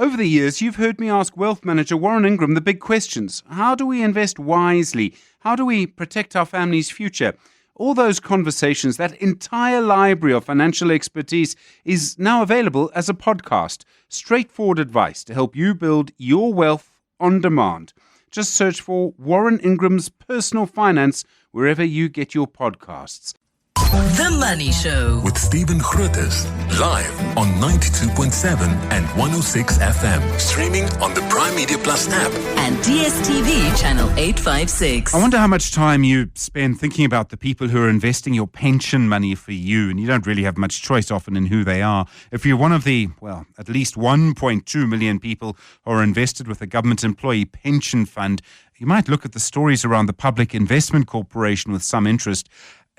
Over the years, you've heard me ask wealth manager Warren Ingram the big questions. How do we invest wisely? How do we protect our family's future? All those conversations, that entire library of financial expertise is now available as a podcast. Straightforward advice to help you build your wealth on demand. Just search for Warren Ingram's Personal Finance wherever you get your podcasts. The Money Show with Stephen Grootes, live on 92.7 and 106 FM, streaming on the Prime Media Plus app and DSTV channel 856. I wonder how much time you spend thinking about the people who are investing your pension money for you, and you don't really have much choice often in who they are. If you're one of the, at least 1.2 million people who are invested with a government employee pension fund, you might look at the stories around the Public Investment Corporation with some interest.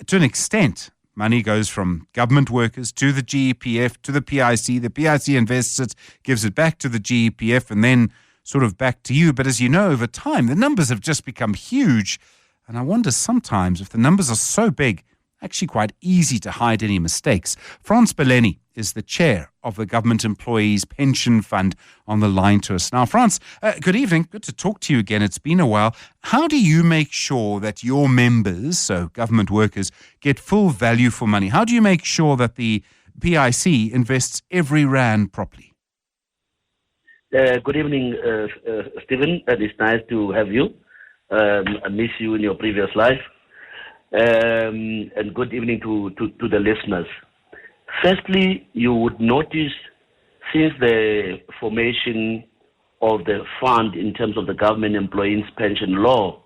To an extent, money goes from government workers to the GEPF to the PIC. The PIC invests it, gives it back to the GEPF, and then sort of back to you. But as you know, over time, the numbers have just become huge. And I wonder sometimes if the numbers are so big, actually quite easy to hide any mistakes. Frans Baleni is the chair of the Government Employees Pension Fund on the line to us now. Frans, good evening. Good to talk to you again. It's been a while. How do you make sure that your members, so government workers, get full value for money? How do you make sure that the PIC invests every rand properly? Good evening, Stephen. It's nice to have you. I miss you in your previous life. And good evening to the listeners. Firstly, you would notice since the formation of the fund in terms of the government employees pension law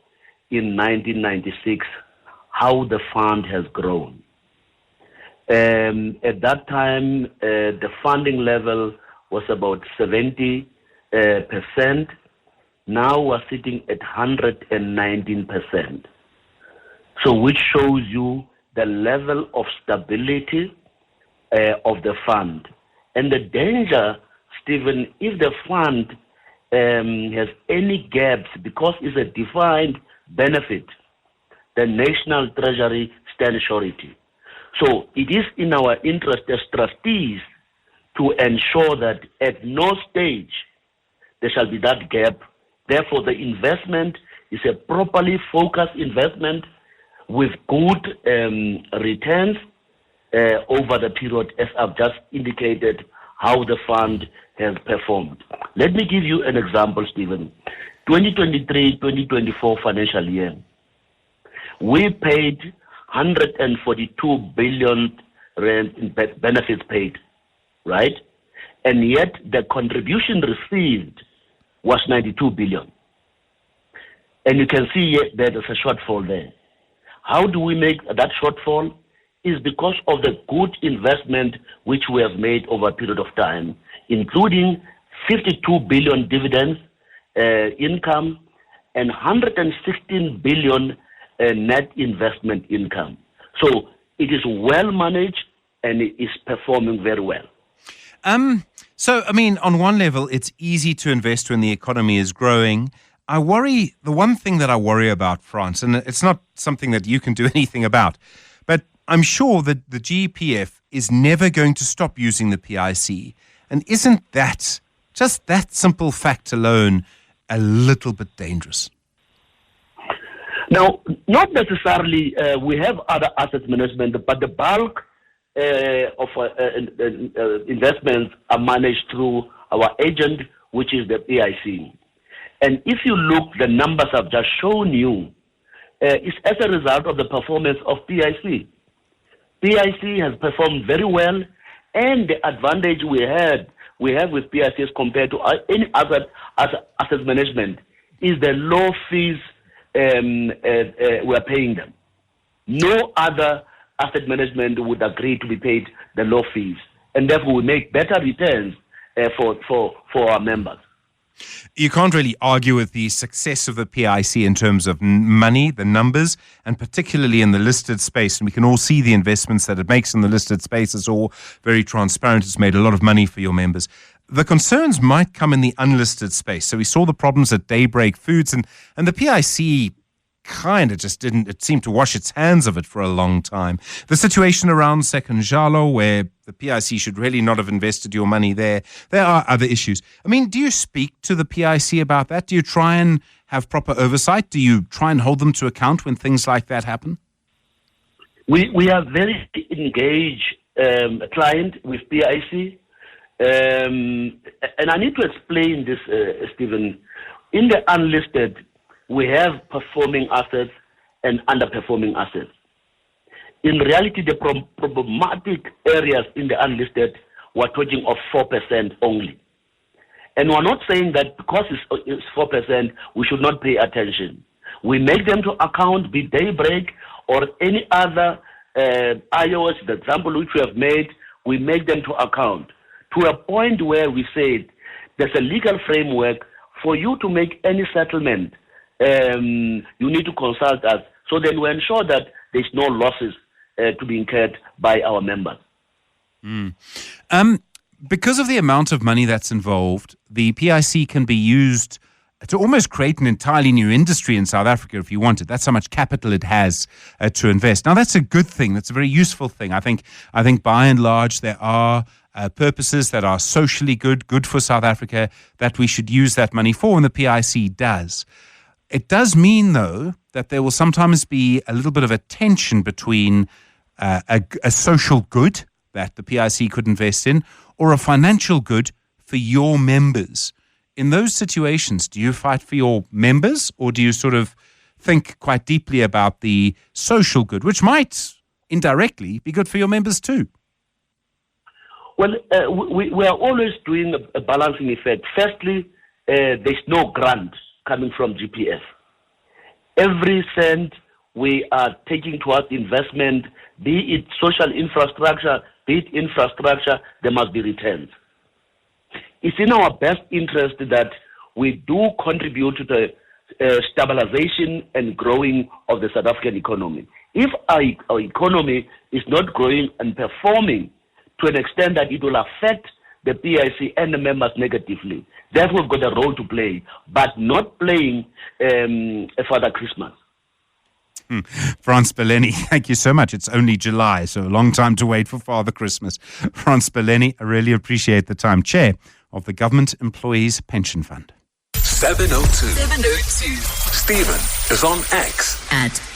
in 1996, how the fund has grown. At that time, the funding level was about 70%. Now we're sitting at 119%. So which shows you the level of stability of the fund. And the danger, Stephen, if the fund has any gaps, because it's a defined benefit, the National Treasury stands surety. So it is in our interest as trustees to ensure that at no stage there shall be that gap. Therefore, the investment is a properly focused investment with good returns over the period, as I've just indicated how the fund has performed. Let me give you an example, Stephen. 2023-2024 financial year, we paid 142 billion rand in benefits paid, right? And yet the contribution received was 92 billion. And you can see there is a shortfall there. How do we make that shortfall? Is because of the good investment which we have made over a period of time, including 52 billion dividends income and 116 billion net investment income. So it is well managed and it is performing very well. So, I mean, on one level, it's easy to invest when the economy is growing. The one thing that I worry about, France, and it's not something that you can do anything about, but I'm sure that the GEPF is never going to stop using the PIC. And isn't that, just that simple fact alone, a little bit dangerous? Now, not necessarily. We have other asset management, but the bulk of investments are managed through our agent, which is the PIC. And if you look, the numbers I've just shown you, it's as a result of the performance of PIC. PIC has performed very well, and the advantage we have with PIC as compared to any other asset management is the low fees we're paying them. No other asset management would agree to be paid the low fees, and therefore we make better returns for our members. You can't really argue with the success of the PIC in terms of money, the numbers, and particularly in the listed space. And we can all see the investments that it makes in the listed space. It's all very transparent. It's made a lot of money for your members. The concerns might come in the unlisted space. So we saw the problems at Daybreak Foods, and the PIC kind of just didn't, it seemed to wash its hands of it for a long time. The situation around Sekunjalo, where the PIC should really not have invested your money there. There are other issues. I mean, do you speak to the PIC about that? Do you try and have proper oversight? Do you try and hold them to account when things like that happen? We are very engaged client with PIC. And I need to explain this, Stephen. In the unlisted, we have performing assets and underperforming assets. In reality, the problematic areas in the unlisted, we're talking of 4% only. And we're not saying that because it's 4%, we should not pay attention. We make them to account, be Daybreak or any other IOS, the example which we have made, we make them to account to a point where we said there's a legal framework for you to make any settlement. You need to consult us. So then we ensure that there's no losses to be incurred by our members. Because of the amount of money that's involved, the PIC can be used to almost create an entirely new industry in South Africa if you want it. That's how much capital it has to invest. Now, that's a good thing. That's a very useful thing. I think by and large there are purposes that are socially good for South Africa that we should use that money for, and the PIC does. It does mean, though, that there will sometimes be a little bit of a tension between a social good that the PIC could invest in or a financial good for your members. In those situations, do you fight for your members, or do you sort of think quite deeply about the social good, which might indirectly be good for your members too? Well, we are always doing a balancing effect. Firstly, there's no grant coming from GEPF. Every cent we are taking towards investment, be it social infrastructure, be it infrastructure, there must be returns. It's in our best interest that we do contribute to the stabilization and growing of the South African economy. If our economy is not growing and performing to an extent that it will affect the PIC and the members negatively, therefore we've got a role to play, but not playing a Father Christmas. Frans Baleni, thank you so much. It's only July, so a long time to wait for Father Christmas. Frans Baleni, I really appreciate the time. Chair of the Government Employees Pension Fund. 702. Stephen is on X.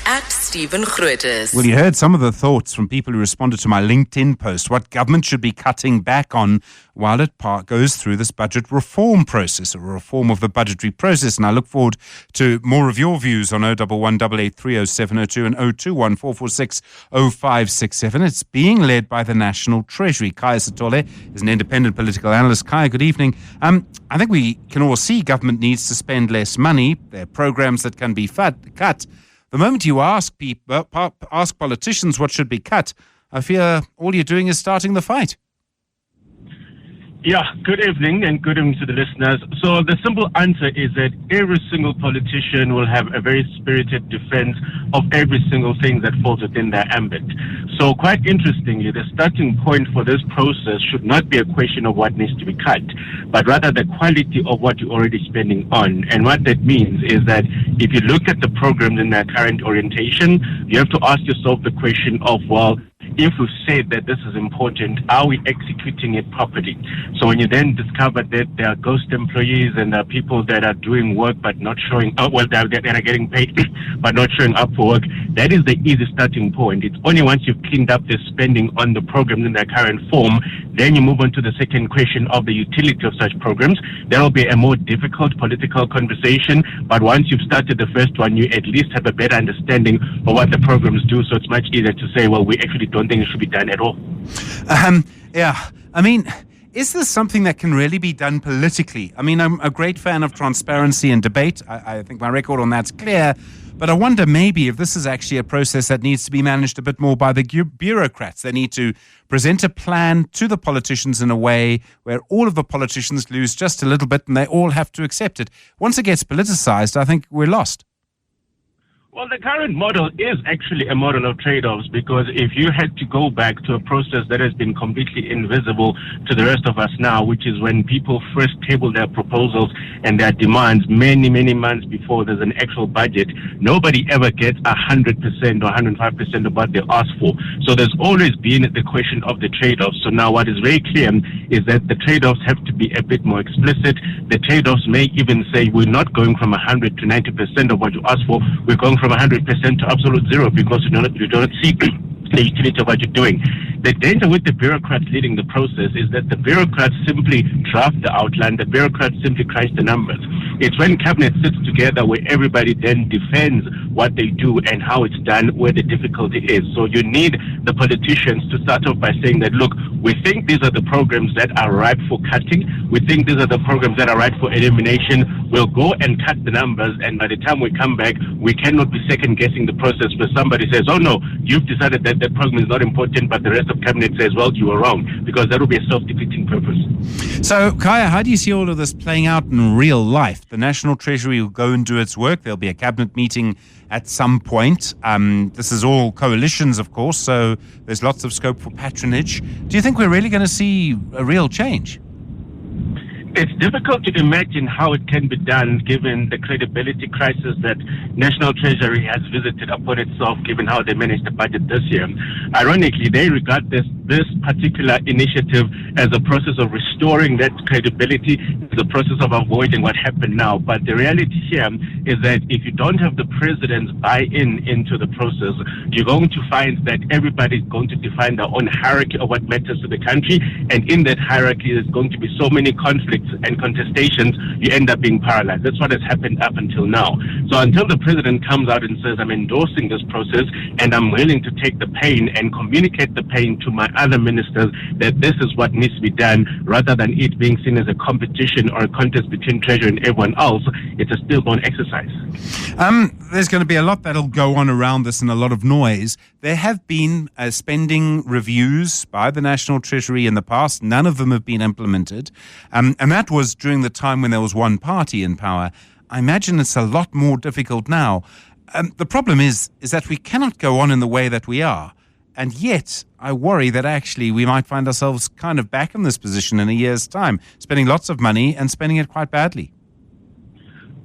At Stephen Grootes. Well, you heard some of the thoughts from people who responded to my LinkedIn post, what government should be cutting back on while it goes through this budget reform process, or reform of the budgetary process. And I look forward to more of your views on 011 883 0702 and 021 446 0567. It's being led by the National Treasury. Khaya Sithole is an independent political analyst. Khaya, good evening. I think we can all see government needs to spend less money. There are programs that can be cut. The moment you ask politicians what should be cut, I fear all you're doing is starting the fight. Yeah, good evening and good evening to the listeners. So the simple answer is that every single politician will have a very spirited defense of every single thing that falls within their ambit. So quite interestingly, the starting point for this process should not be a question of what needs to be cut, but rather the quality of what you're already spending on. And what that means is that if you look at the programs in their current orientation, you have to ask yourself the question of, well, if we've said that this is important, are we executing it properly? So when you then discover that there are ghost employees and there are people that are doing work but not showing up, well, that are getting paid but not showing up for work, that is the easy starting point. It's only once you've cleaned up the spending on the programs in their current form, then you move on to the second question of the utility of such programs. There will be a more difficult political conversation, but once you've started the first one, you at least have a better understanding of what the programs do, so it's much easier to say, well, we actually don't think it should be done at all. I mean, is this something that can really be done politically? I mean, I'm a great fan of transparency and debate. I think my record on that's clear. But I wonder maybe if this is actually a process that needs to be managed a bit more by the bureaucrats. They need to present a plan to the politicians in a way where all of the politicians lose just a little bit and they all have to accept it. Once it gets politicized, I think we're lost. Well, the current model is actually a model of trade-offs, because if you had to go back to a process that has been completely invisible to the rest of us now, which is when people first table their proposals and their demands many, many months before there's an actual budget, nobody ever gets 100% or 105% of what they ask for. So there's always been the question of the trade-offs. So now what is very clear is that the trade-offs have to be a bit more explicit. The trade-offs may even say we're not going from 100 to 90% of what you ask for, we're going from 100% to absolute zero, because you don't see the utility of what you're doing. The danger with the bureaucrats leading the process is that the bureaucrats simply draft the outline, the bureaucrats simply crunch the numbers. It's when cabinet sits together where everybody then defends what they do and how it's done where the difficulty is. So you need the politicians to start off by saying that, look, we think these are the programs that are ripe for cutting. We think these are the programs that are ripe for elimination. We'll go and cut the numbers, and by the time we come back, we cannot be second guessing the process where somebody says, oh no, you've decided that the program is not important, but the rest of cabinet says, well, you were wrong, because that would be a self-defeating purpose. So, Khaya, how do you see all of this playing out in real life? The National Treasury will go and do its work. There'll be a cabinet meeting at some point. This is all coalitions, of course, so there's lots of scope for patronage. Do you think we're really going to see a real change? It's difficult to imagine how it can be done given the credibility crisis that National Treasury has visited upon itself, given how they managed the budget this year. Ironically, they regard this particular initiative as a process of restoring that credibility, as a process of avoiding what happened now. But the reality here is that if you don't have the president's buy-in into the process, you're going to find that everybody's going to define their own hierarchy of what matters to the country. And in that hierarchy, there's going to be so many conflicts and contestations, you end up being paralyzed. That's what has happened up until now. So until the president comes out and says, I'm endorsing this process and I'm willing to take the pain and communicate the pain to my other ministers that this is what needs to be done, rather than it being seen as a competition or a contest between Treasury and everyone else, it's a stillborn exercise. There's going to be a lot that'll go on around this and a lot of noise. There have been spending reviews by the National Treasury in the past. None of them have been implemented. And that was during the time when there was one party in power. I imagine it's a lot more difficult now. The problem is that we cannot go on in the way that we are. And yet, I worry that actually we might find ourselves kind of back in this position in a year's time, spending lots of money and spending it quite badly.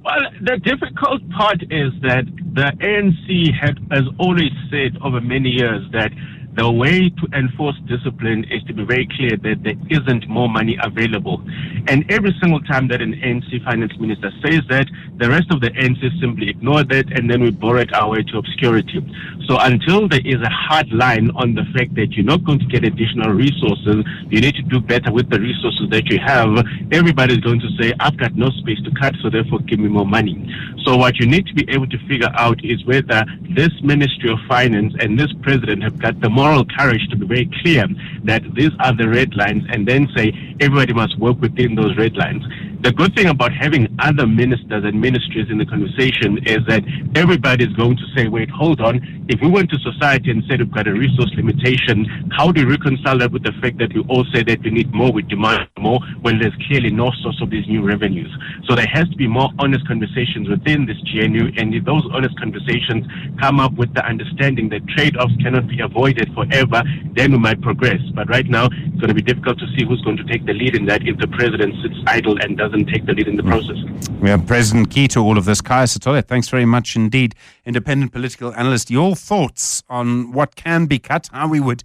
Well, the difficult part is that the ANC has always said over many years that the way to enforce discipline is to be very clear that there isn't more money available. And every single time that an ANC finance minister says that, the rest of the ANC simply ignore that, and then we borrow it our way to obscurity. So until there is a hard line on the fact that you're not going to get additional resources, you need to do better with the resources that you have, everybody's going to say, I've got no space to cut, so therefore give me more money. So what you need to be able to figure out is whether this Ministry of Finance and this president have got the moral courage to be very clear that these are the red lines, and then say everybody must work within those red lines. The good thing about having other ministers and ministries in the conversation is that everybody's going to say, wait, hold on, if we went to society and said we've got a resource limitation, how do we reconcile that with the fact that we all say that we need more, we demand more, when there's clearly no source of these new revenues? So there has to be more honest conversations within this GNU, and if those honest conversations come up with the understanding that trade-offs cannot be avoided forever, then we might progress. But right now, it's going to be difficult to see who's going to take the lead in that if the president sits idle and doesn't take the lead in the process. We have President key to all of this. Khaya Sithole, thanks very much indeed. Independent political analyst, your thoughts on what can be cut, how we would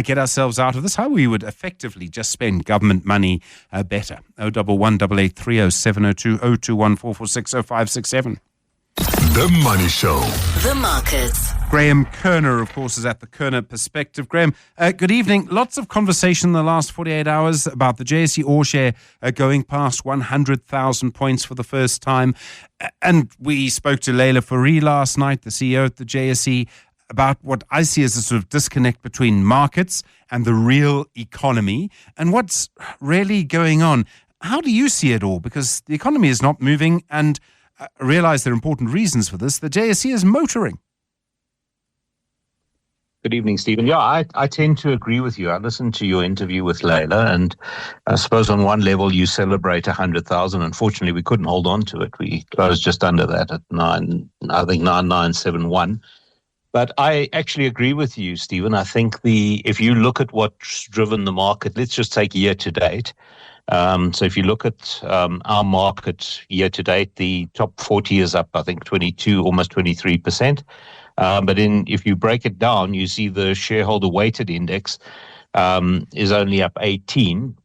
get ourselves out of this, how we would effectively just spend government money better. 011 8830 702 021 446 0567. The Money Show. The Markets. Graham Kerner, of course, is at the Kerner Perspective. Graham, good evening. Lots of conversation in the last 48 hours about the JSE All Share going past 100,000 points for the first time. And we spoke to Leila Fourie last night, the CEO at the JSE, about what I see as a sort of disconnect between markets and the real economy and what's really going on. How do you see it all? Because the economy is not moving, and I realize there are important reasons for this. The JSE is motoring. Good evening, Stephen. Yeah, I tend to agree with you. I listened to your interview with Layla, and I suppose on one level you celebrate 100,000. Unfortunately, we couldn't hold on to it. We closed just under that at 9971. But I actually agree with you, Stephen. I think if you look at what's driven the market, let's just take year to date. So if you look at our market year to date, the top 40 is up, I think, 22, almost 23%. But if you break it down, you see the shareholder weighted index is only up 18.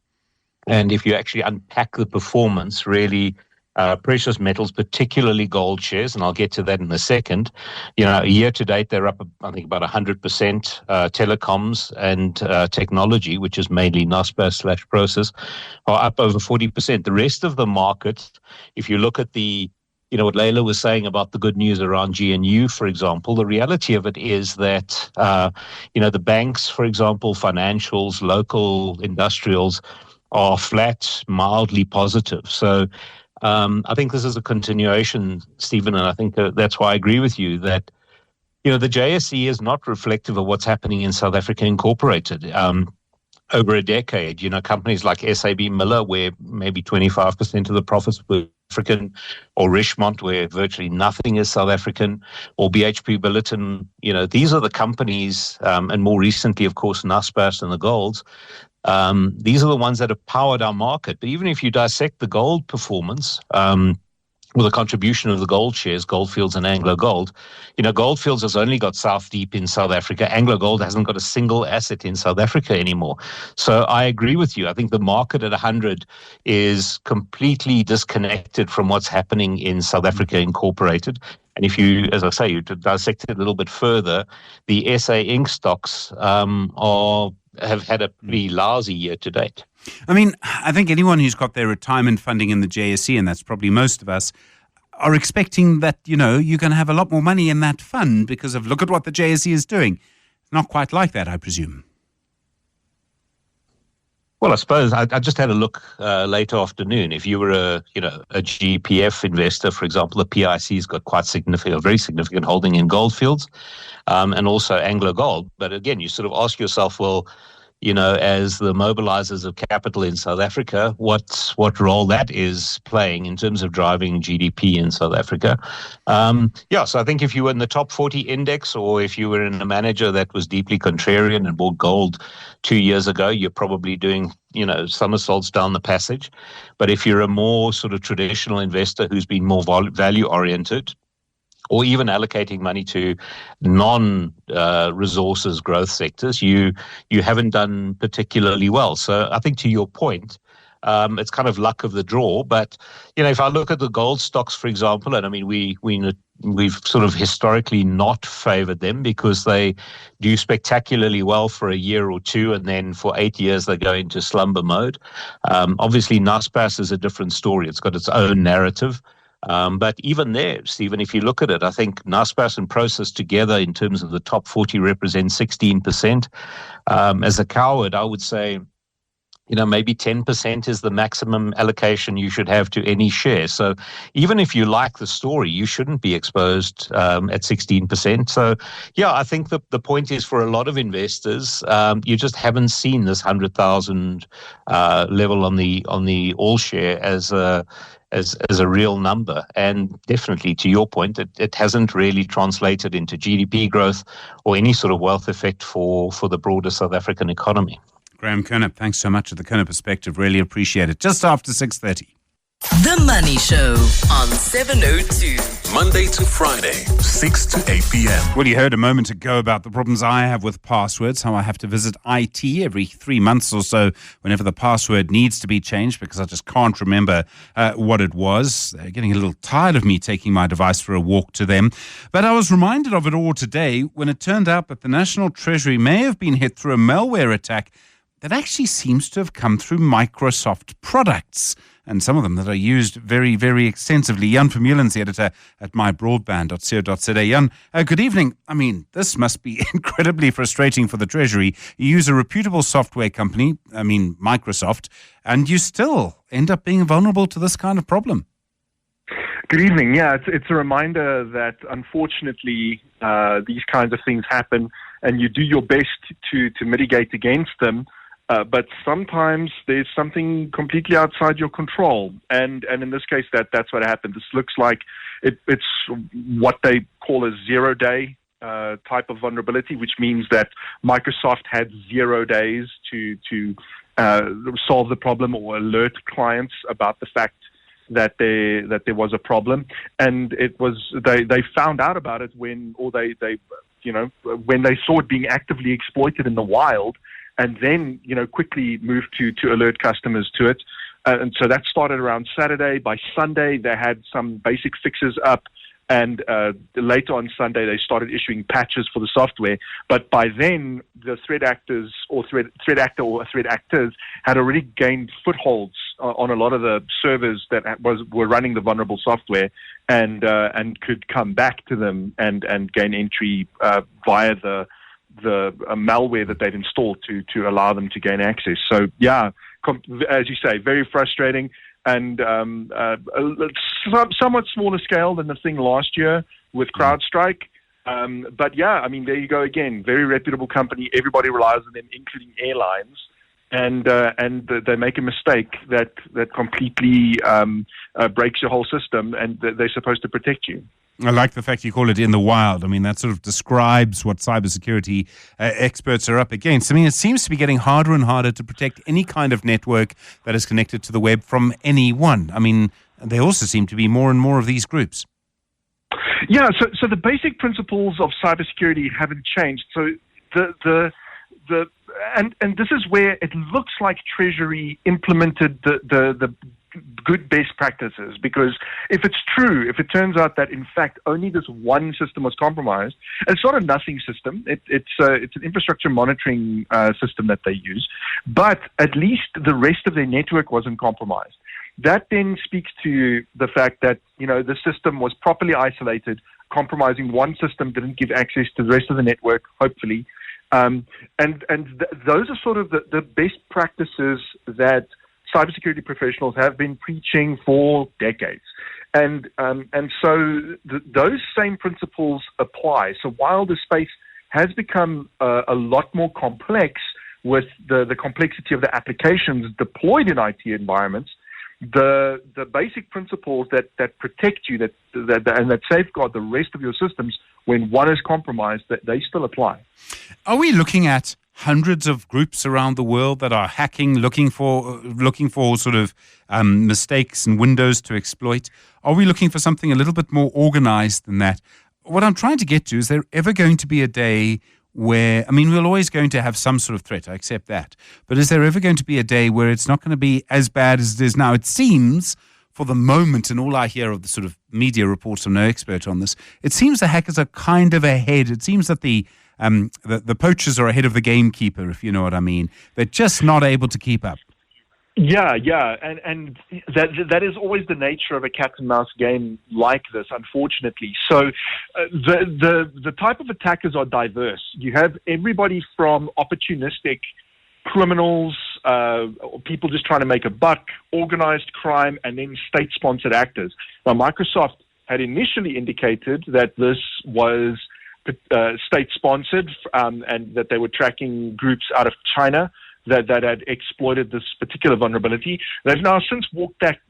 And if you actually unpack the performance, really, precious metals, particularly gold shares, and I'll get to that in a second. Year to date, they're up, I think, about 100%. Telecoms and technology, which is mainly Naspers/Prosus, are up over 40%. The rest of the market, if you look at what Layla was saying about the good news around GNU, for example, the reality of it is that, the banks, for example, financials, local industrials are flat, mildly positive. So I think this is a continuation, Stephen, and I think that's why I agree with you that, the JSE is not reflective of what's happening in South Africa Incorporated. Over a decade, companies like SAB Miller, where maybe 25% of the profits were African, or Richmond, where virtually nothing is South African, or BHP Billiton, these are the companies, and more recently, of course, Naspers and the Golds. These are the ones that have powered our market. But even if you dissect the gold performance, or the contribution of the gold shares, Goldfields and Anglo Gold, Goldfields has only got South Deep in South Africa. Anglo Gold hasn't got a single asset in South Africa anymore. So I agree with you. I think the market at 100 is completely disconnected from what's happening in South Africa Incorporated. And if you, as I say, you dissect it a little bit further, the SA Inc. stocks have had a pretty lousy year to date. I mean, I think anyone who's got their retirement funding in the JSE, and that's probably most of us, are expecting that, you're going to have a lot more money in that fund because of look at what the JSE is doing. It's not quite like that, I presume. Well, I suppose I just had a look late afternoon. If you were a GEPF investor, for example, the PIC's got a very significant holding in Goldfields, and also Anglo Gold. But again, you sort of ask yourself, well, as the mobilizers of capital in South Africa, what role that is playing in terms of driving GDP in South Africa. So I think if you were in the top 40 index, or if you were in a manager that was deeply contrarian and bought gold 2 years ago, you're probably doing, somersaults down the passage. But if you're a more sort of traditional investor who's been more value oriented, or even allocating money to non-resources growth sectors, you haven't done particularly well. So I think to your point, it's kind of luck of the draw. But, if I look at the gold stocks, for example, and I mean, we've sort of historically not favored them because they do spectacularly well for a year or two, and then for 8 years they go into slumber mode. Obviously, Naspers is a different story. It's got its own narrative. But even there, Stephen, if you look at it, I think Naspers and Prosus together in terms of the top 40 represent 16%. As a coward, I would say, maybe 10% is the maximum allocation you should have to any share. So even if you like the story, you shouldn't be exposed at 16%. So, I think the point is for a lot of investors, you just haven't seen this 100,000 level on the all share as a real number. And definitely, to your point, it hasn't really translated into GDP growth or any sort of wealth effect for the broader South African economy. Graham Kernip, thanks so much for the Kernip perspective. Really appreciate it. Just after 6:30. The Money Show on 702. Monday to Friday, 6 to 8 p.m. Well, you heard a moment ago about the problems I have with passwords, how I have to visit IT every 3 months or so whenever the password needs to be changed because I just can't remember what it was. They're getting a little tired of me taking my device for a walk to them. But I was reminded of it all today when it turned out that the National Treasury may have been hit through a malware attack that actually seems to have come through Microsoft products, and some of them that are used very, very extensively. Jan Vermeulen's the editor at mybroadband.co.za. Jan, good evening. I mean, this must be incredibly frustrating for the Treasury. You use a reputable software company, Microsoft, and you still end up being vulnerable to this kind of problem. Good evening. Yeah, it's a reminder that unfortunately these kinds of things happen. and you do your best to mitigate against them. But sometimes there's something completely outside your control, and in this case, that's what happened. This looks like it's what they call a 0-day type of vulnerability, which means that Microsoft had 0 days to solve the problem or alert clients about the fact that there was a problem, and it was they found out about it when they saw it being actively exploited in the wild. And then, quickly moved to alert customers to it. And so that started around Saturday. By Sunday, they had some basic fixes up. And later on Sunday, they started issuing patches for the software. But by then, the threat actors or threat actors had already gained footholds on a lot of the servers that were running the vulnerable software, and could come back to them and gain entry via the malware that they'd installed to allow them to gain access. So, as you say, very frustrating, and somewhat smaller scale than the thing last year with CrowdStrike. But there you go again. Very reputable company. Everybody relies on them, including airlines. And they make a mistake that completely breaks your whole system, and they're supposed to protect you. I like the fact you call it in the wild. I mean, that sort of describes what cybersecurity experts are up against. I mean, it seems to be getting harder and harder to protect any kind of network that is connected to the web from anyone. I mean, there also seem to be more and more of these groups. Yeah, so the basic principles of cybersecurity haven't changed. So and this is where it looks like Treasury implemented the good best practices, because if it turns out that in fact only this one system was compromised, and it's not a nothing system, it's an infrastructure monitoring system that they use, but at least the rest of their network wasn't compromised. That then speaks to the fact that the system was properly isolated. Compromising one system didn't give access to the rest of the network, hopefully, and those are sort of the best practices that cybersecurity professionals have been preaching for decades. And so those same principles apply. So while the space has become a lot more complex with the complexity of the applications deployed in IT environments, the basic principles that protect you and that safeguard the rest of your systems when one is compromised, that they still apply. Are we looking at hundreds of groups around the world that are hacking, looking for sort of mistakes and windows to exploit? Are we looking for something a little bit more organized than that? What I'm trying to get to, is there ever going to be a day where, we're always going to have some sort of threat, I accept that, but is there ever going to be a day where it's not going to be as bad as it is now? It seems, for the moment, and all I hear of the sort of media reports, I'm no expert on this, it seems the hackers are kind of ahead. It seems that the poachers are ahead of the gamekeeper, if you know what I mean. They're just not able to keep up. Yeah, and that is always the nature of a cat and mouse game like this, unfortunately. So the type of attackers are diverse. You have everybody from opportunistic criminals, people just trying to make a buck, organized crime, and then state-sponsored actors. Now, Microsoft had initially indicated that this was state-sponsored, and that they were tracking groups out of China that had exploited this particular vulnerability. They've now since walked that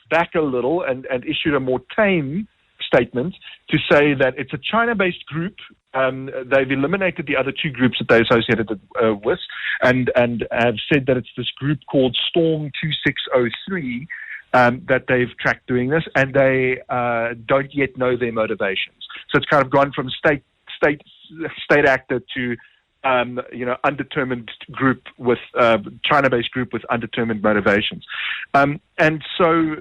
back a little and issued a more tame statement to say that it's a China-based group. They've eliminated the other two groups that they associated it with, and have said that it's this group called Storm 2603 that they've tracked doing this, and they don't yet know their motivations. So it's kind of gone from state actor to undetermined group with China-based group with undetermined motivations, and so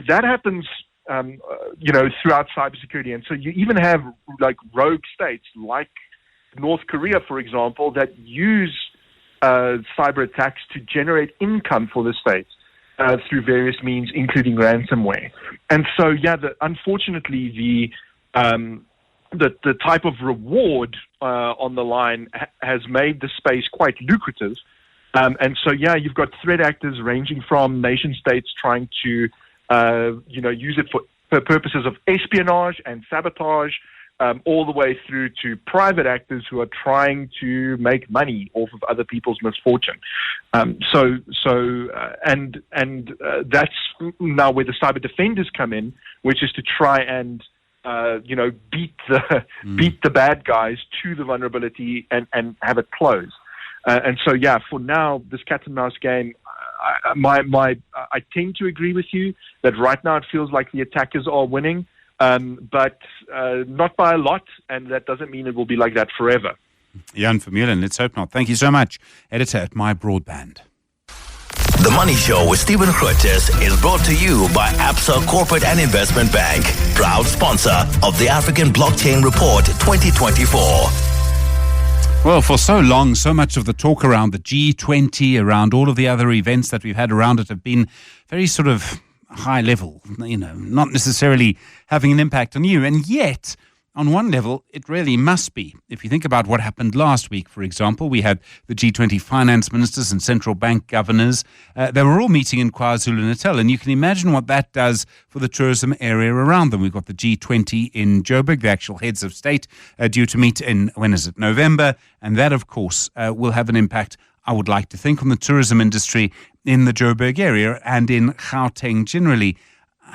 that happens, throughout cybersecurity. And so you even have like rogue states like North Korea, for example, that use cyber attacks to generate income for the state through various means, including ransomware. And so, unfortunately, the type of reward on the line has made the space quite lucrative. And so, you've got threat actors ranging from nation states trying to, use it for purposes of espionage and sabotage, all the way through to private actors who are trying to make money off of other people's misfortune. So that's now where the cyber defenders come in, which is to try and beat the bad guys to the vulnerability and have it close. And so, for now, this cat and mouse game, I tend to agree with you that right now it feels like the attackers are winning, but not by a lot, and that doesn't mean it will be like that forever. Jan Vermeulen, let's hope not. Thank you so much. Editor at My Broadband. The Money Show with Stephen Grootes is brought to you by Absa Corporate and Investment Bank, proud sponsor of the African Blockchain Report 2024. Well, for so long, so much of the talk around the G20, around all of the other events that we've had around it have been very sort of high level, not necessarily having an impact on you. And yet, on one level, it really must be. If you think about what happened last week, for example, we had the G20 finance ministers and central bank governors. They were all meeting in KwaZulu-Natal, and you can imagine what that does for the tourism area around them. We've got the G20 in Joburg, the actual heads of state due to meet in, November? And that, of course, will have an impact, I would like to think, on the tourism industry in the Joburg area and in Gauteng generally.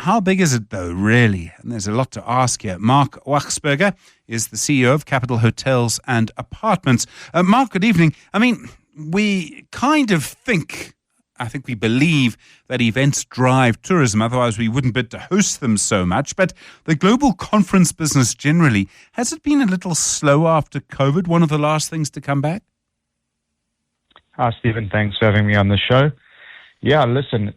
How big is it, though, really? And there's a lot to ask here. Mark Wachsberger is the CEO of Capital Hotels and Apartments. Mark, good evening. I mean, we kind of I think we believe that events drive tourism, otherwise we wouldn't bid to host them so much. But the global conference business generally, has it been a little slow after COVID, one of the last things to come back? Hi, Stephen. Thanks for having me on the show. Yeah, listen,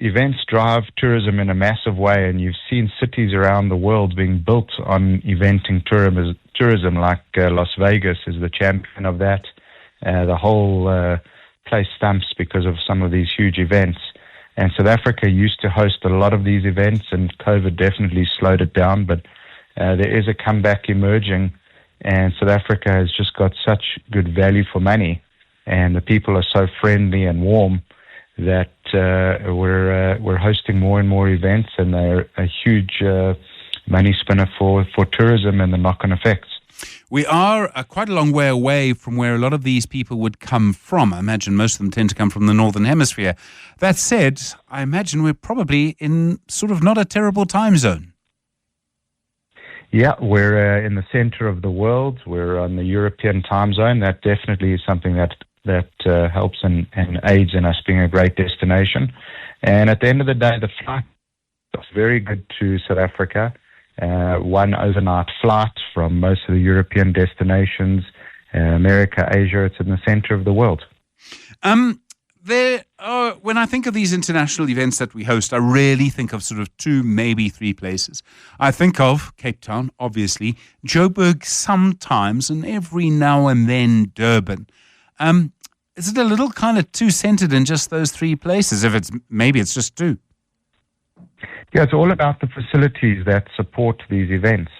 events drive tourism in a massive way, and you've seen cities around the world being built on eventing tourism, like Las Vegas is the champion of that. The whole place stamps because of some of these huge events. And South Africa used to host a lot of these events, and COVID definitely slowed it down, but there is a comeback emerging, and South Africa has just got such good value for money, and the people are so friendly and warm that we're hosting more and more events, and they're a huge money spinner for tourism and the knock-on effects. We are quite a long way away from where a lot of these people would come from. I imagine most of them tend to come from the Northern Hemisphere. That said, I imagine we're probably in sort of not a terrible time zone. Yeah, we're in the center of the world. We're on the European time zone. That definitely is something that helps and aids in us being a great destination. And at the end of the day, the flight is very good to South Africa. One overnight flight from most of the European destinations, America, Asia. It's in the center of the world. When I think of these international events that we host, I really think of sort of 2, maybe 3 places. I think of Cape Town, obviously, Joburg sometimes, and every now and then Durban. Is it a little kind of too centered in just those 3 places? Maybe it's just 2. Yeah, it's all about the facilities that support these events.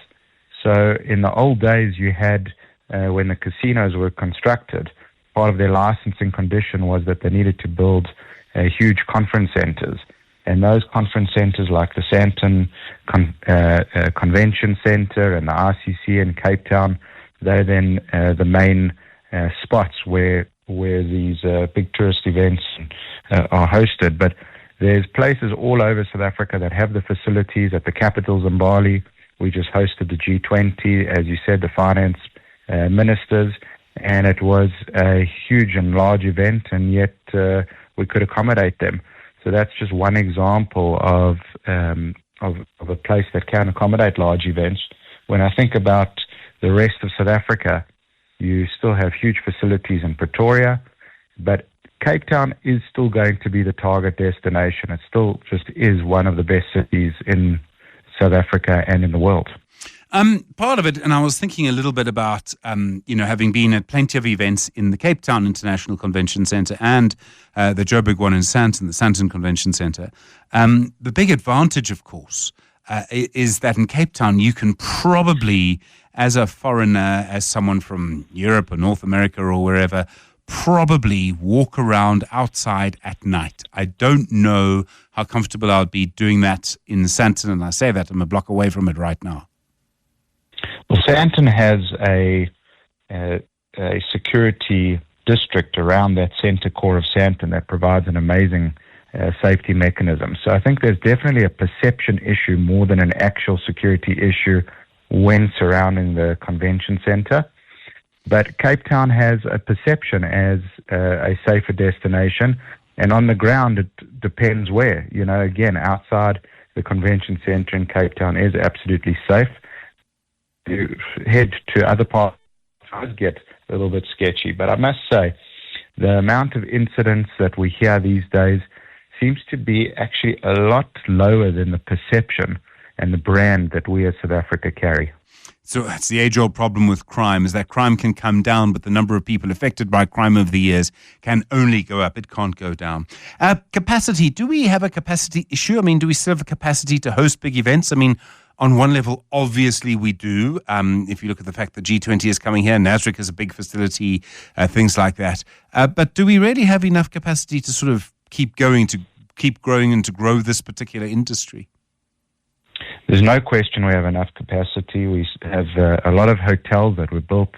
So in the old days, you had, when the casinos were constructed, part of their licensing condition was that they needed to build huge conference centers. And those conference centers, like the Sandton Convention Center and the RCC in Cape Town, they're then the main spots where these big tourist events are hosted. But there's places all over South Africa that have the facilities. At the capitals in Bali, we just hosted the G20, as you said, the finance ministers, and it was a huge and large event, and yet we could accommodate them. So that's just one example of a place that can accommodate large events. When I think about the rest of South Africa, you still have huge facilities in Pretoria, but Cape Town is still going to be the target destination. It still just is one of the best cities in South Africa and in the world. Part of it, and I was thinking a little bit about, having been at plenty of events in the Cape Town International Convention Centre and the Joburg one in Sandton, the Sandton Convention Centre. The big advantage, of course, is that in Cape Town you can probably, as a foreigner, as someone from Europe or North America or wherever, probably walk around outside at night. I don't know how comfortable I would be doing that in Sandton, and I say that I'm a block away from it right now. Well, Sandton has a security district around that center core of Sandton that provides an amazing safety mechanism. So I think there's definitely a perception issue more than an actual security issue when surrounding the convention center. But Cape Town has a perception as a safer destination, and on the ground it depends where. You know, again, outside the convention center in Cape Town is absolutely safe. You head to other parts, it does get a little bit sketchy. But I must say, the amount of incidents that we hear these days seems to be actually a lot lower than the perception and the brand that we as South Africa carry. So that's the age-old problem with crime, is that crime can come down, but the number of people affected by crime over the years can only go up. It can't go down. Capacity. Do we have a capacity issue? I mean, do we still have a capacity to host big events? I mean, on one level, obviously we do. If you look at the fact that G20 is coming here, Nasrec is a big facility, things like that. But do we really have enough capacity to sort of keep growing and to grow this particular industry? There's no question we have enough capacity. We have a lot of hotels that were built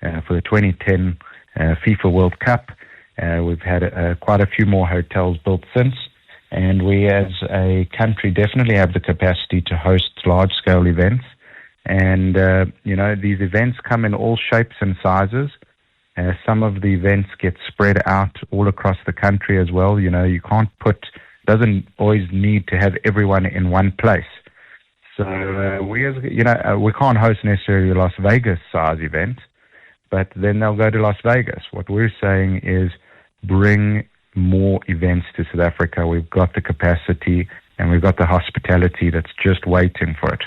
for the 2010 FIFA World Cup. We've had quite a few more hotels built since. And we as a country definitely have the capacity to host large-scale events. And, these events come in all shapes and sizes. Some of the events get spread out all across the country as well. You know, you doesn't always need to have everyone in one place. So we can't host necessarily a Las Vegas size event, but then they'll go to Las Vegas. What we're saying is bring more events to South Africa. We've got the capacity and we've got the hospitality that's just waiting for it.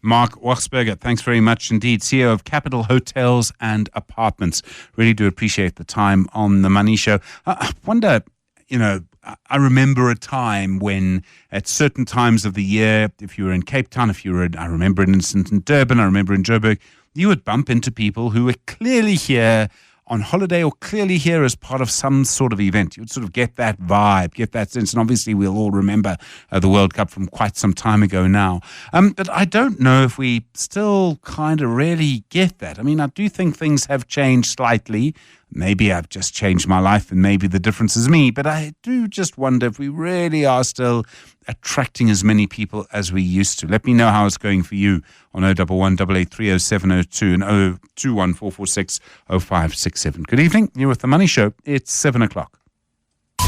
Mark Wachsberger, thanks very much indeed. CEO of Capital Hotels and Apartments. Really do appreciate the time on The Money Show. I wonder, I remember a time when at certain times of the year, if you were in Cape Town, I remember an incident in Durban, I remember in Joburg, you would bump into people who were clearly here on holiday or clearly here as part of some sort of event. You'd sort of get that vibe, get that sense. And obviously we'll all remember the World Cup from quite some time ago now. But I don't know if we still kind of really get that. I mean, I do think things have changed slightly. Maybe I've just changed my life and maybe the difference is me, but I do just wonder if we really are still attracting as many people as we used to. Let me know how it's going for you on 011 883 0702 and 021 446 0567. Good evening. You're with The Money Show. It's 7 o'clock.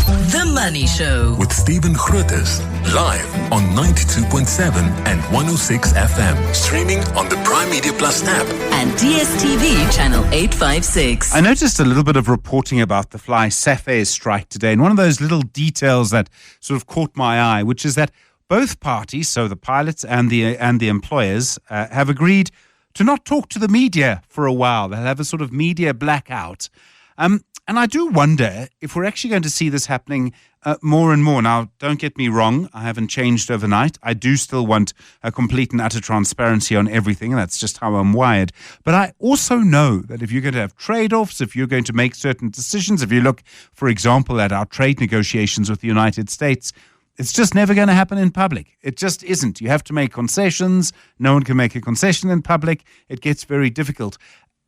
The Money Show with Stephen Grootes, live on 92.7 and 106 FM. Streaming on the Prime Media Plus app and DSTV channel 856. I noticed a little bit of reporting about the Fly Safair strike today, and one of those little details that sort of caught my eye, which is that both parties, so the pilots and the employers, have agreed to not talk to the media for a while. They'll have a sort of media blackout. And I do wonder if we're actually going to see this happening more and more. Now, don't get me wrong. I haven't changed overnight. I do still want a complete and utter transparency on everything. And that's just how I'm wired. But I also know that if you're going to have trade-offs, if you're going to make certain decisions, if you look, for example, at our trade negotiations with the United States, it's just never going to happen in public. It just isn't. You have to make concessions. No one can make a concession in public. It gets very difficult.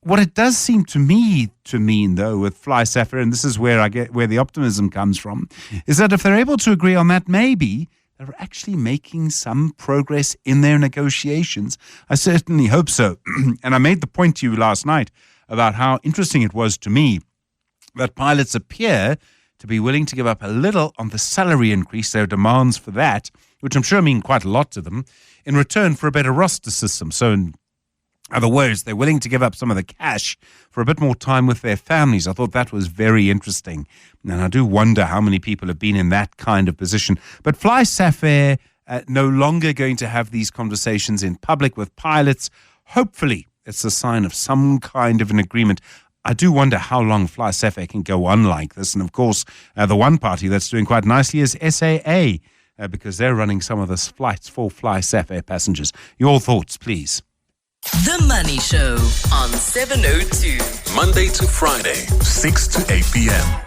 What it does seem to me to mean, though, with Fly Safair, and this is where the optimism comes from, is that if they're able to agree on that, maybe they're actually making some progress in their negotiations. I certainly hope so. And I made the point to you last night about how interesting it was to me that pilots appear to be willing to give up a little on the salary increase, their demands for that, which I'm sure mean quite a lot to them, in return for a better roster system. So in other words, they're willing to give up some of the cash for a bit more time with their families. I thought that was very interesting. And I do wonder how many people have been in that kind of position. But Fly Safair no longer going to have these conversations in public with pilots. Hopefully, it's a sign of some kind of an agreement. I do wonder how long Fly Safair can go on like this. And of course, the one party that's doing quite nicely is SAA, because they're running some of the flights for Fly Safair passengers. Your thoughts, please. The Money Show on 702. Monday to Friday, 6 to 8 p.m.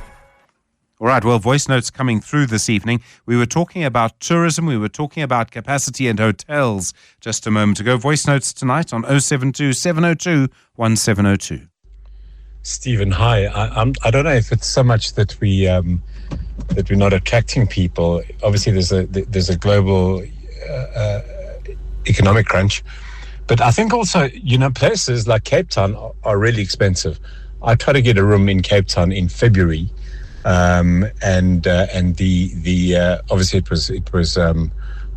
All right, well, voice notes coming through this evening. We were talking about tourism. We were talking about capacity and hotels just a moment ago. Voice notes tonight on 072 702 1702. Stephen, hi. I don't know if it's so much that we're not attracting people. Obviously, there's a global economic crunch, but I think also, places like Cape Town are really expensive. I tried to get a room in Cape Town in February, and the obviously it was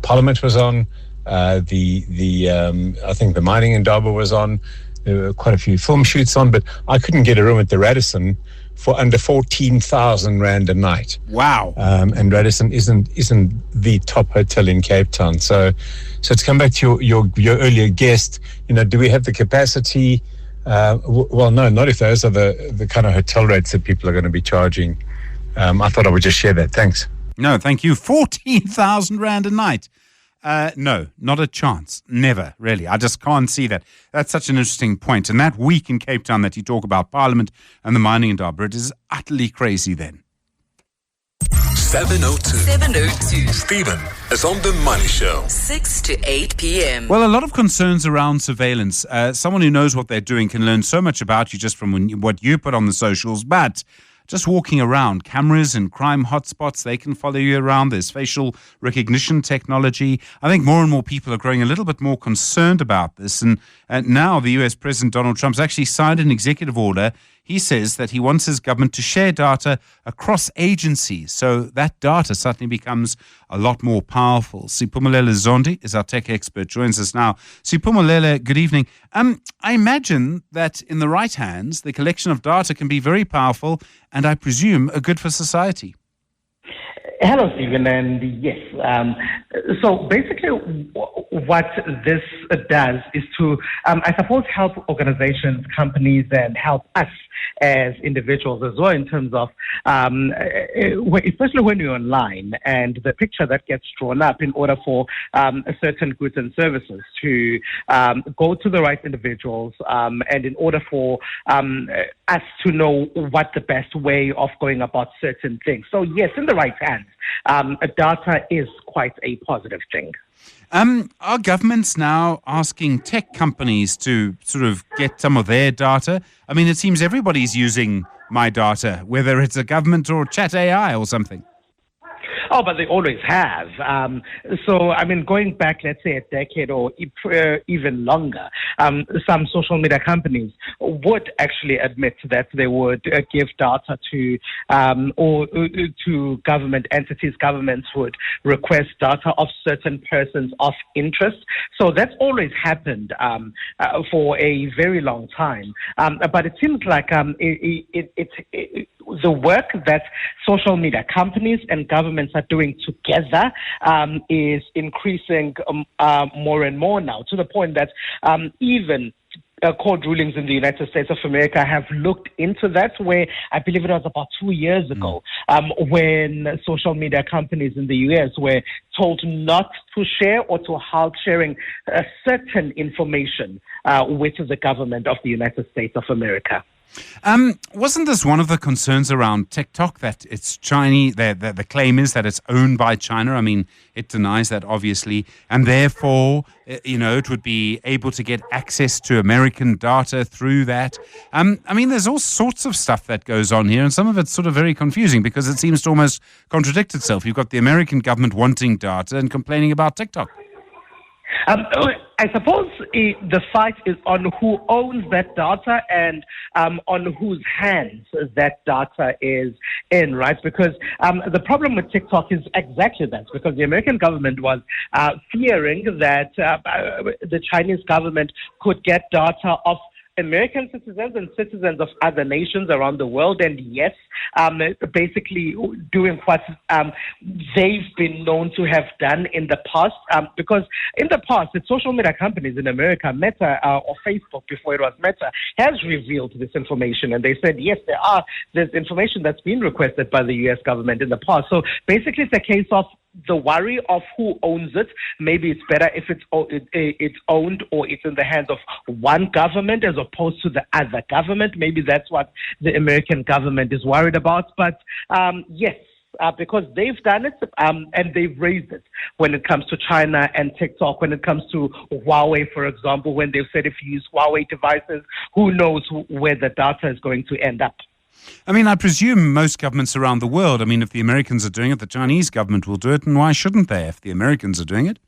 Parliament was on, I think the mining Indaba was on. There were quite a few film shoots on, but I couldn't get a room at the Radisson for under 14,000 Rand a night. Wow. And Radisson isn't the top hotel in Cape Town. So to come back to your earlier guest, do we have the capacity? Well, no, not if those are the kind of hotel rates that people are going to be charging. I thought I would just share that. Thanks. No, thank you. 14,000 Rand a night. No, not a chance. Never, really. I just can't see that. That's such an interesting point. And that week in Cape Town that you talk about Parliament and the mining Indaba, it is utterly crazy then. 702. Stephen is on The Money Show. 6 to 8 p.m. Well, a lot of concerns around surveillance. Someone who knows what they're doing can learn so much about you just from what you put on the socials, but just walking around, cameras and crime hotspots, they can follow you around. There's facial recognition technology. I think more and more people are growing a little bit more concerned about this. And now the US President Donald Trump's actually signed an executive order. He says that he wants his government to share data across agencies. So that data suddenly becomes a lot more powerful. Siphumelele Zondi is our tech expert, joins us now. Siphumelele, good evening. I imagine that in the right hands, the collection of data can be very powerful and I presume good for society. Hello, Stephen, and yes. So basically what this does is to, I suppose, help organizations, companies, and help us as individuals as well in terms of, especially when you're online and the picture that gets drawn up in order for certain goods and services to go to the right individuals and in order for us to know what the best way of going about certain things. So yes, in the right hands, data is quite a positive thing. Are governments now asking tech companies to sort of get some of their data? I mean, it seems everybody's using my data, whether it's a government or chat AI or something. Oh, but they always have. So, I mean, going back, let's say, a decade or even longer, some social media companies would actually admit that they would give data to or to government entities. Governments would request data of certain persons of interest. So that's always happened for a very long time. But it seems like the work that social media companies and governments are doing together is increasing more and more now, to the point that even court rulings in the United States of America have looked into that, where I believe it was about 2 years ago when social media companies in the U.S. were told not to share or to halt sharing certain information with the government of the United States of America. Wasn't this one of the concerns around TikTok, that it's Chinese? The claim is that it's owned by China. I mean, it denies that, obviously, and therefore, it would be able to get access to American data through that. I mean, there's all sorts of stuff that goes on here, and some of it's sort of very confusing because it seems to almost contradict itself. You've got the American government wanting data and complaining about TikTok. I suppose the fight is on who owns that data and on whose hands that data is in, right? Because the problem with TikTok is exactly that, because the American government was fearing that the Chinese government could get data of American citizens and citizens of other nations around the world, and yes, basically doing what they've been known to have done in the past. Because in the past, the social media companies in America, Meta or Facebook before it was Meta, has revealed this information, and they said yes, there's information that's been requested by the U.S. government in the past. So basically, it's a case of the worry of who owns it. Maybe it's better if it's owned or it's in the hands of one government as opposed to the other government. Maybe that's what the American government is worried about. But yes, because they've done it and they've raised it when it comes to China and TikTok, when it comes to Huawei, for example, when they've said if you use Huawei devices, who knows where the data is going to end up. I mean, I presume most governments around the world, I mean, if the Americans are doing it, the Chinese government will do it, and why shouldn't they if the Americans are doing it?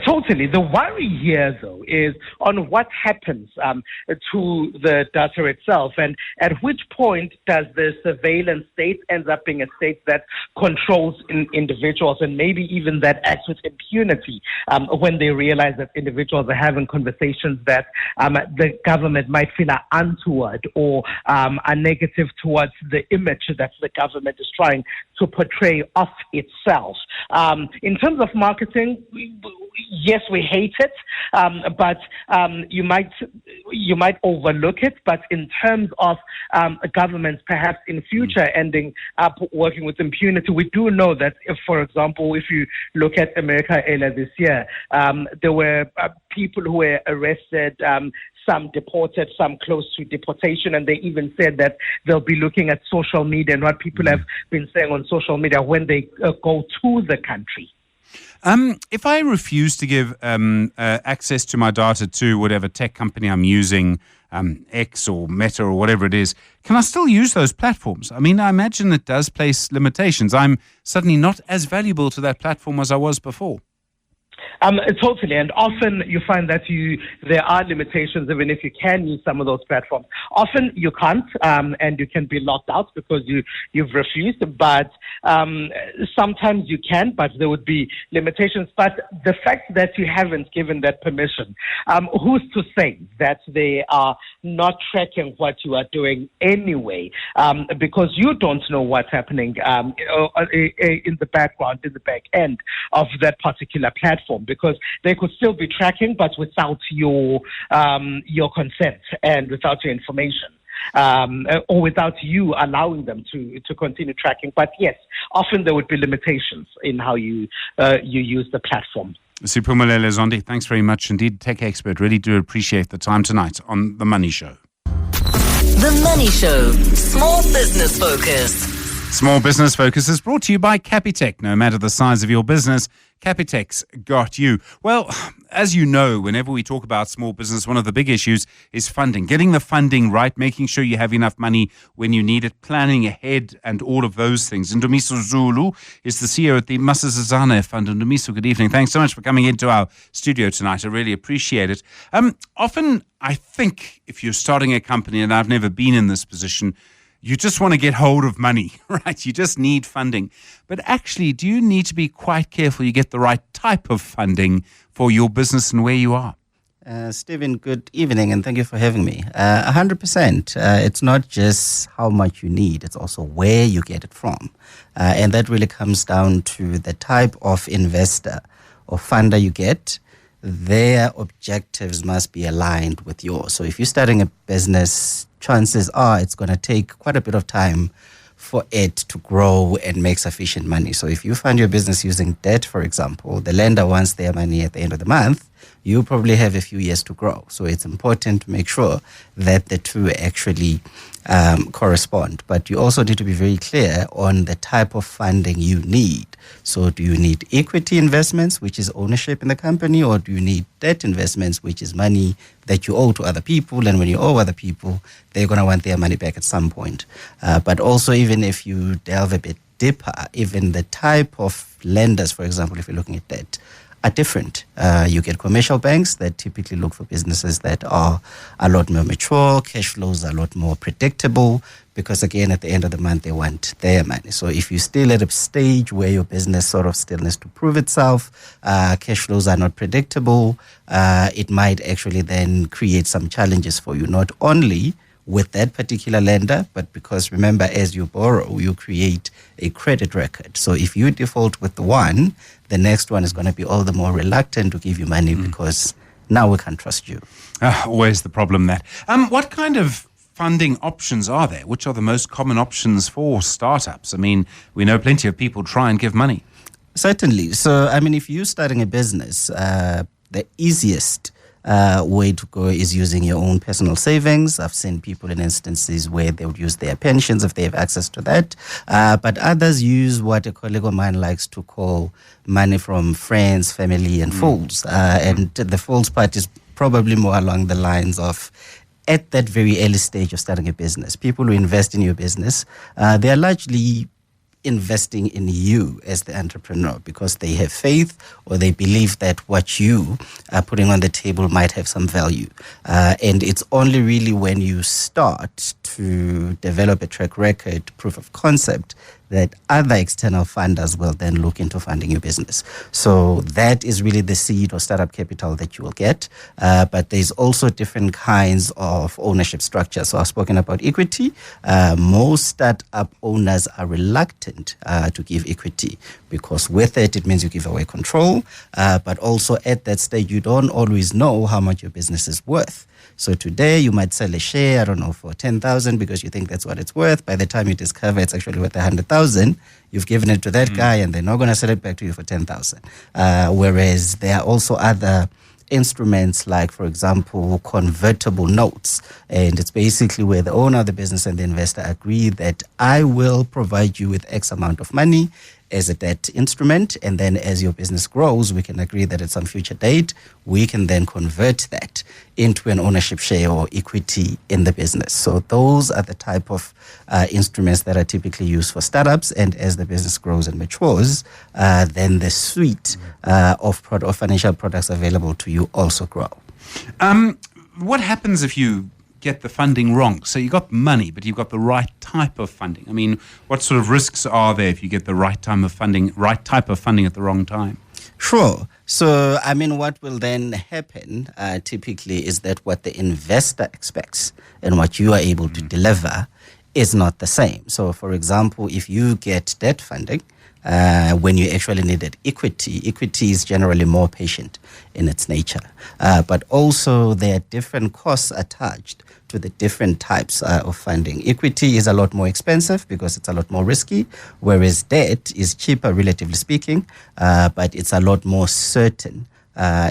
Totally. The worry here, though, is on what happens to the data itself, and at which point does the surveillance state end up being a state that controls individuals and maybe even that acts with impunity when they realize that individuals are having conversations that the government might feel are untoward or are negative towards the image that the government is trying to portray of itself. In terms of marketing, yes, we hate it, but you might overlook it. But in terms of governments perhaps in future ending up working with impunity, we do know that, if, for example, if you look at America earlier this year, there were people who were arrested, some deported, some close to deportation, and they even said that they'll be looking at social media and what people have been saying on social media when they go to the country. If I refuse to give access to my data to whatever tech company I'm using, X or Meta or whatever it is, can I still use those platforms? I mean, I imagine it does place limitations. I'm suddenly not as valuable to that platform as I was before. Totally, and often you find that there are limitations even if you can use some of those platforms. Often you can't, and you can be locked out because you've refused, but sometimes you can, but there would be limitations. But the fact that you haven't given that permission, who's to say that they are not tracking what you are doing anyway, because you don't know what's happening in the background, in the back end of that particular platform, because they could still be tracking, but without your consent and without your information, or without you allowing them to continue tracking. But yes, often there would be limitations in how you use the platform. Siphumelele Zondi, thanks very much indeed, tech expert. Really do appreciate the time tonight on The Money Show. The Money Show, Small Business Focus. Small Business Focus is brought to you by Capitec. No matter the size of your business, Capitec's got you. Well, as you know, whenever we talk about small business, one of the big issues is funding. Getting the funding right, making sure you have enough money when you need it, planning ahead, and all of those things. Ndumiso Zulu is the CEO at the Masazazane Fund. Ndumiso, good evening. Thanks so much for coming into our studio tonight. I really appreciate it. Often, I think if you're starting a company, and I've never been in this position, you just want to get hold of money, right? You just need funding. But actually, do you need to be quite careful you get the right type of funding for your business and where you are? Stephen, good evening, and thank you for having me. 100%. It's not just how much you need, it's also where you get it from. And that really comes down to the type of investor or funder you get. Their objectives must be aligned with yours. So if you're starting a business, chances are it's going to take quite a bit of time for it to grow and make sufficient money. So if you fund your business using debt, for example, the lender wants their money at the end of the month, you probably have a few years to grow. So it's important to make sure that the two actually correspond. But you also need to be very clear on the type of funding you need. So do you need equity investments, which is ownership in the company, or do you need debt investments, which is money that you owe to other people? And when you owe other people, they're going to want their money back at some point. But also, even if you delve a bit deeper, even the type of lenders, for example, if you're looking at debt, are different. You get commercial banks that typically look for businesses that are a lot more mature, cash flows are a lot more predictable, because again, at the end of the month, they want their money. So if you're still at a stage where your business sort of still needs to prove itself, cash flows are not predictable, it might actually then create some challenges for you, not only with that particular lender, but because remember, as you borrow, you create a credit record. So if you default with the one, the next one is going to be all the more reluctant to give you money because now we can't trust you. Always the problem that. What kind of funding options are there? Which are the most common options for startups? I mean, we know plenty of people try and give money. Certainly. So, I mean, if you're starting a business, the easiest way to go is using your own personal savings. I've seen people in instances where they would use their pensions if they have access to that. But others use what a colleague of mine likes to call money from friends, family, and fools. And the fools part is probably more along the lines of, at that very early stage of starting a business, people who invest in your business, they are largely investing in you as the entrepreneur because they have faith or they believe that what you are putting on the table might have some value. And it's only really when you start to develop a track record, proof of concept, that other external funders will then look into funding your business. So that is really the seed or startup capital that you will get. But there's also different kinds of ownership structures. So I've spoken about equity. Most startup owners are reluctant to give equity because with it means you give away control. But also at that stage, you don't always know how much your business is worth. So today you might sell a share, I don't know, for 10,000 because you think that's what it's worth. By the time you discover it's actually worth 100,000, you've given it to that guy and they're not going to sell it back to you for 10,000. Whereas there are also other instruments like, for example, convertible notes. And it's basically where the owner of the business and the investor agree that I will provide you with X amount of money as a debt instrument, and then as your business grows, we can agree that at some future date, we can then convert that into an ownership share or equity in the business. So those are the type of instruments that are typically used for startups, and as the business grows and matures, then the suite of financial products available to you also grow. What happens if you get the funding wrong? So you got money, but you've got the right type of funding. I mean, what sort of risks are there if you get the right type of funding at the wrong time? Sure. So, I mean, what will then happen typically is that what the investor expects and what you are able to deliver is not the same. So, for example, if you get debt funding, when you actually needed equity is generally more patient in its nature. But also there are different costs attached to the different types of funding. Equity is a lot more expensive because it's a lot more risky, whereas debt is cheaper, relatively speaking, but it's a lot more certain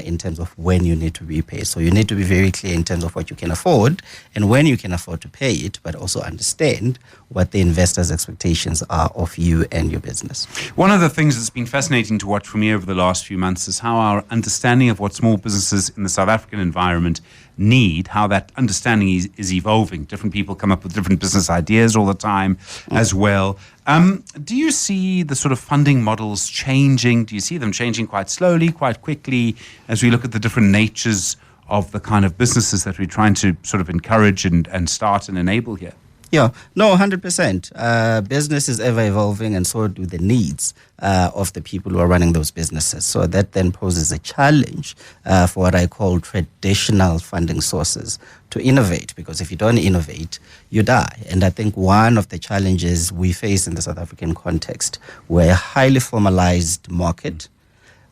in terms of when you need to repay. So you need to be very clear in terms of what you can afford and when you can afford to pay it, but also understand what the investors' expectations are of you and your business. One of the things that's been fascinating to watch for me over the last few months is how our understanding of what small businesses in the South African environment need, how that understanding is evolving. Different people come up with different business ideas all the time as well. Do you see the sort of funding models changing? Do you see them changing quite slowly, quite quickly, as we look at the different natures of the kind of businesses that we're trying to sort of encourage and start and enable here? Yeah, no, 100%. Business is ever evolving, and so do the needs of the people who are running those businesses. So that then poses a challenge for what I call traditional funding sources to innovate, because if you don't innovate, you die. And I think one of the challenges we face in the South African context, we're a highly formalized market,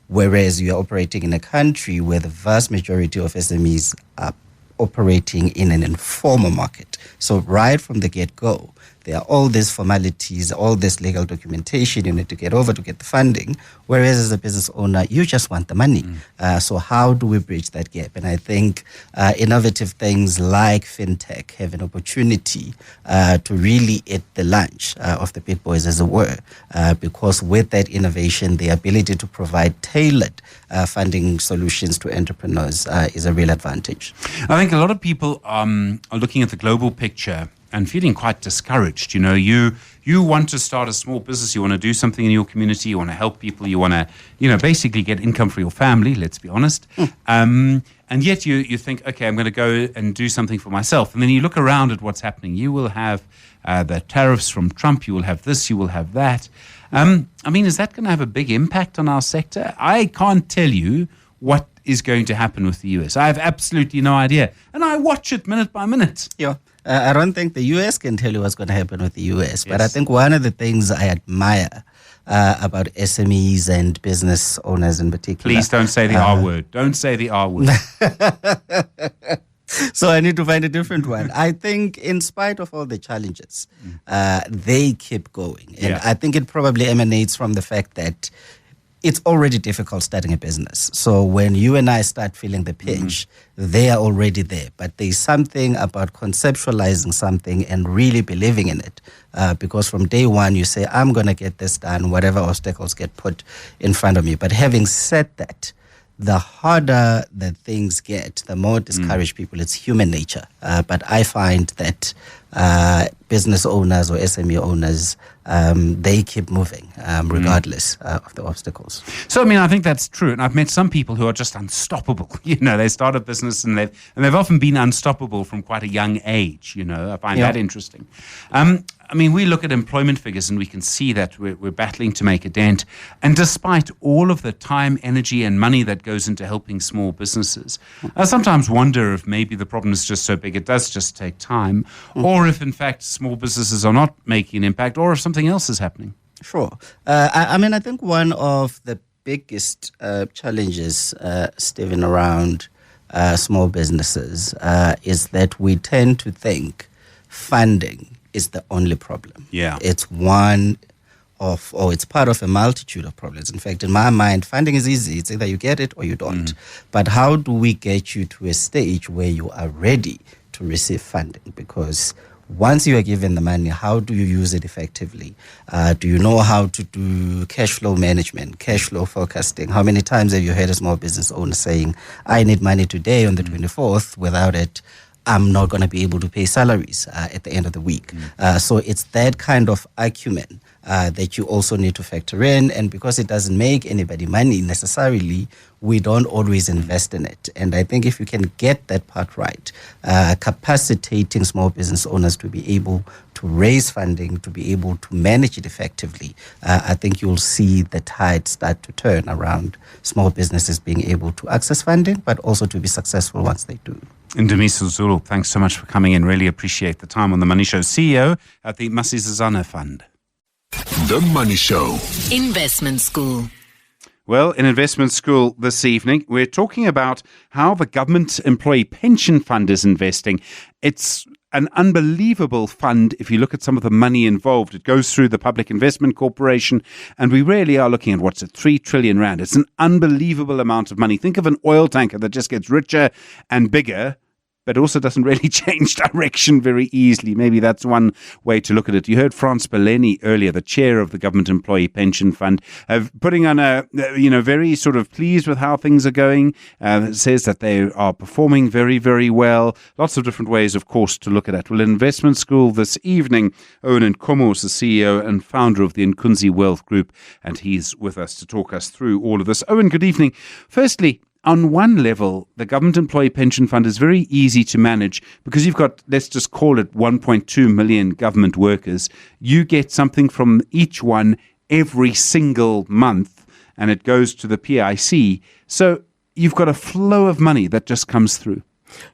whereas you're operating in a country where the vast majority of SMEs are operating in an informal market. So right from the get-go, there are all these formalities, all this legal documentation you need to get over to get the funding, whereas as a business owner, you just want the money. So how do we bridge that gap? And I think innovative things like fintech have an opportunity to really eat the lunch of the big boys, as it were, because with that innovation, the ability to provide tailored funding solutions to entrepreneurs is a real advantage. I think a lot of people are looking at the global picture and feeling quite discouraged. You know, you want to start a small business, you want to do something in your community, you want to help people, you want to, basically get income for your family, let's be honest. And yet you think, okay, I'm going to go and do something for myself. And then you look around at what's happening. You will have the tariffs from Trump, you will have this, you will have that. Is that going to have a big impact on our sector? I can't tell you what is going to happen with the US. I have absolutely no idea. And I watch it minute by minute. Yeah. I don't think the US can tell you what's going to happen with the US, but I think one of the things I admire about SMEs and business owners in particular. Please don't say the R word. Don't say the R word. So I need to find a different one. I think in spite of all the challenges, they keep going. And I think it probably emanates from the fact that it's already difficult starting a business. So when you and I start feeling the pinch, they are already there. But there's something about conceptualizing something and really believing in it. Because from day one, you say, I'm going to get this done, whatever obstacles get put in front of me. But having said that, the harder that things get, the more discouraged people. It's human nature. But I find that business owners or SME owners, they keep moving regardless of the obstacles. So, I mean, I think that's true. And I've met some people who are just unstoppable. You know, they start a business and they've often been unstoppable from quite a young age. You know, I find that interesting. I mean, we look at employment figures and we can see that we're battling to make a dent. And despite all of the time, energy, and money that goes into helping small businesses, I sometimes wonder if maybe the problem is just so big it does just take time, or if, in fact, small businesses are not making an impact, or if something else is happening. Sure. I mean, I think one of the biggest challenges, Stephen, around small businesses is that we tend to think funding is the only problem. Yeah. It's it's part of a multitude of problems. In fact, in my mind, funding is easy. It's either you get it or you don't. But how do we get you to a stage where you are ready to receive funding? Because once you are given the money, how do you use it effectively? Do you know how to do cash flow management, cash flow forecasting? How many times have you heard a small business owner saying, I need money today on the 24th, without it, I'm not going to be able to pay salaries at the end of the week. So it's that kind of acumen that you also need to factor in. And because it doesn't make anybody money necessarily, we don't always invest in it. And I think if you can get that part right, capacitating small business owners to be able to raise funding, to be able to manage it effectively, I think you'll see the tide start to turn around small businesses being able to access funding, but also to be successful once they do. Ndumiso Zulu, thanks so much for coming in. Really appreciate the time on The Money Show. CEO at the Masizazana Fund. The Money Show. Investment School. Well, in Investment School this evening, we're talking about how the Government Employee Pension Fund is investing. It's an unbelievable fund if you look at some of the money involved. It goes through the Public Investment Corporation, and we really are looking at 3 trillion rand. It's an unbelievable amount of money. Think of an oil tanker that just gets richer and bigger, but also doesn't really change direction very easily. Maybe that's one way to look at it. You heard Frans Baleni earlier, the chair of the Government Employee Pension Fund, putting on a, very sort of pleased with how things are going. Says that they are performing very, very well. Lots of different ways, of course, to look at it. Well, in Investment School this evening, Owen Nkomo is the CEO and founder of the Nkunzi Wealth Group, and he's with us to talk us through all of this. Owen, good evening. Firstly, on one level, the Government Employee Pension Fund is very easy to manage because you've got, let's just call it 1.2 million government workers. You get something from each one every single month, and it goes to the PIC. So you've got a flow of money that just comes through.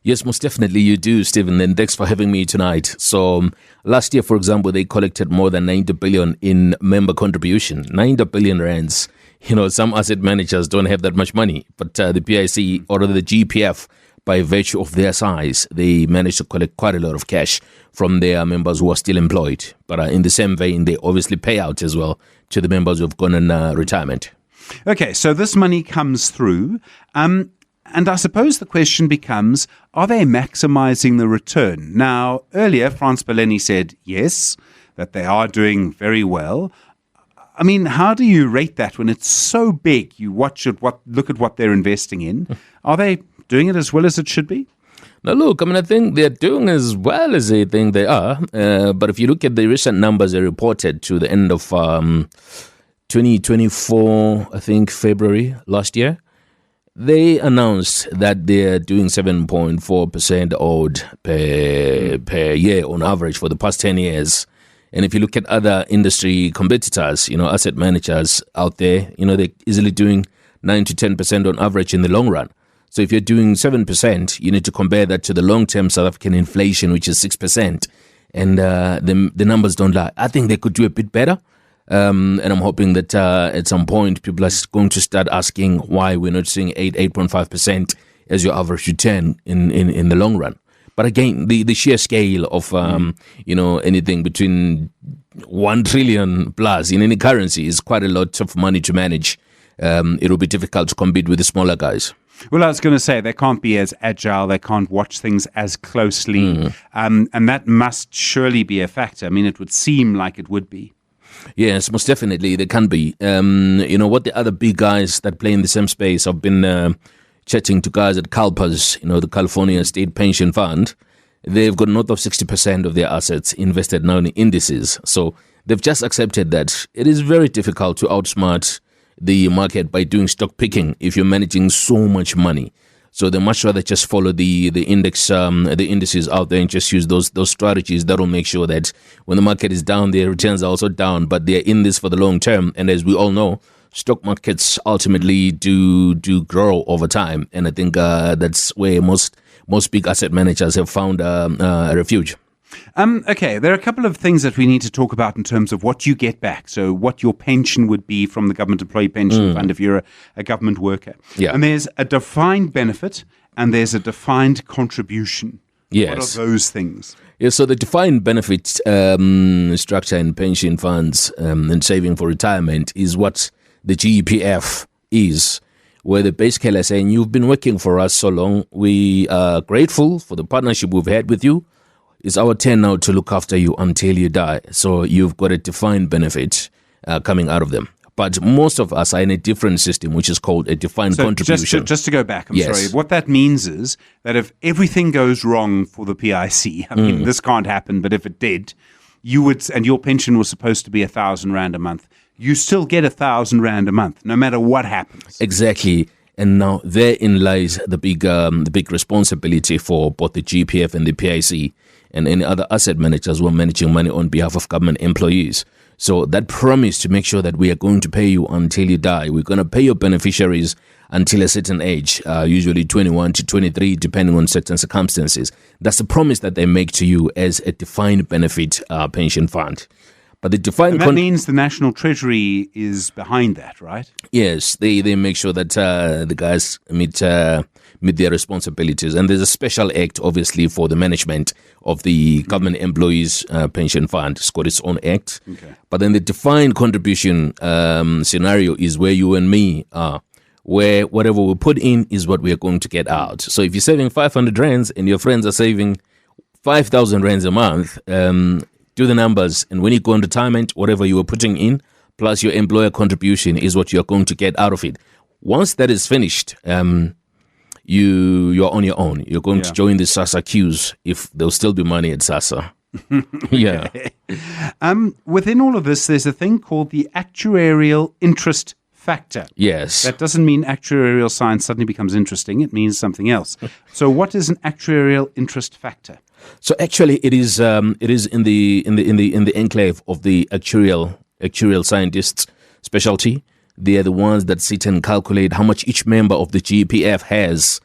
Yes, most definitely you do, Stephen, and thanks for having me tonight. So last year, for example, they collected more than 90 billion in member contribution, 90 billion rands. You know, some asset managers don't have that much money, but the PIC or the GEPF, by virtue of their size, they managed to collect quite a lot of cash from their members who are still employed. But in the same vein, they obviously pay out as well to the members who have gone on retirement. Okay, so this money comes through. And I suppose the question becomes, are they maximizing the return? Now, earlier, Frans Baleni said yes, that they are doing very well. I mean, how do you rate that when it's so big? You look at what they're investing in. Are they doing it as well as it should be? Now, look, I mean, I think they're doing as well as they think they are. But if you look at the recent numbers they reported to the end of 2024, I think February last year, they announced that they're doing 7.4% odd per year on average for the past 10 years. And if you look at other industry competitors, asset managers out there, they're easily doing 9 to 10% on average in the long run. So if you're doing 7%, you need to compare that to the long-term South African inflation, which is 6%. And the numbers don't lie. I think they could do a bit better. And I'm hoping that at some point, people are going to start asking why we're not seeing 8.5% as your average return in the long run. But again, the sheer scale of anything between 1 trillion plus in any currency is quite a lot of money to manage. It will be difficult to compete with the smaller guys. Well, I was going to say, they can't be as agile, they can't watch things as closely, and that must surely be a factor. I mean, it would seem like it would be. Yes, most definitely, they can be. What the other big guys that play in the same space, I've been chatting to guys at CalPERS, the California State Pension Fund. They've got north of 60% of their assets invested now in indices. So they've just accepted that it is very difficult to outsmart the market by doing stock picking if you're managing so much money. So they much rather just follow the indices out there and just use those strategies that will make sure that when the market is down, their returns are also down, but they're in this for the long term. And as we all know, stock markets ultimately do grow over time, and I think that's where most big asset managers have found a refuge. Okay, there are a couple of things that we need to talk about in terms of what you get back. So what your pension would be from the Government Employee Pension Fund if you're a government worker. Yeah. And there's a defined benefit and there's a defined contribution. Yes. What are those things? Yeah, so the defined benefit structure in pension funds and saving for retirement is what the GEPF is, where they basically are saying, you've been working for us so long, we are grateful for the partnership we've had with you. It's our turn now to look after you until you die. So you've got a defined benefit coming out of them. But most of us are in a different system, which is called a defined contribution. Just to go back, I'm sorry. What that means is that if everything goes wrong for the PIC, I mean, this can't happen, but if it did, you would, and your pension was supposed to be 1,000 Rand a month, you still get 1,000 Rand a month, no matter what happens. Exactly. And now therein lies the big responsibility for both the GEPF and the PIC and any other asset managers who are managing money on behalf of government employees. So that promise to make sure that we are going to pay you until you die. We're going to pay your beneficiaries until a certain age, usually 21 to 23, depending on certain circumstances. That's the promise that they make to you as a defined benefit pension fund. But the defined that means the National Treasury is behind that, right? Yes, they make sure that the guys meet their responsibilities. And there's a special act, obviously, for the management of the government employees pension fund. It's got its own act. Okay. But then the defined contribution scenario is where you and me are, where whatever we put in is what we are going to get out. So if you're saving 500 rands and your friends are saving 5,000 rands a month, do the numbers, and when you go in retirement, whatever you were putting in plus your employer contribution is what you're going to get out of it. Once that is finished, you're on your own. You're going to join the SASSA queues if there'll still be money at SASSA. Yeah. Within all of this, there's a thing called the actuarial interest factor. Yes. That doesn't mean actuarial science suddenly becomes interesting. It means something else. So what is an actuarial interest factor? So actually, it is in the enclave of the actuarial scientists' specialty. They are the ones that sit and calculate how much each member of the GEPF has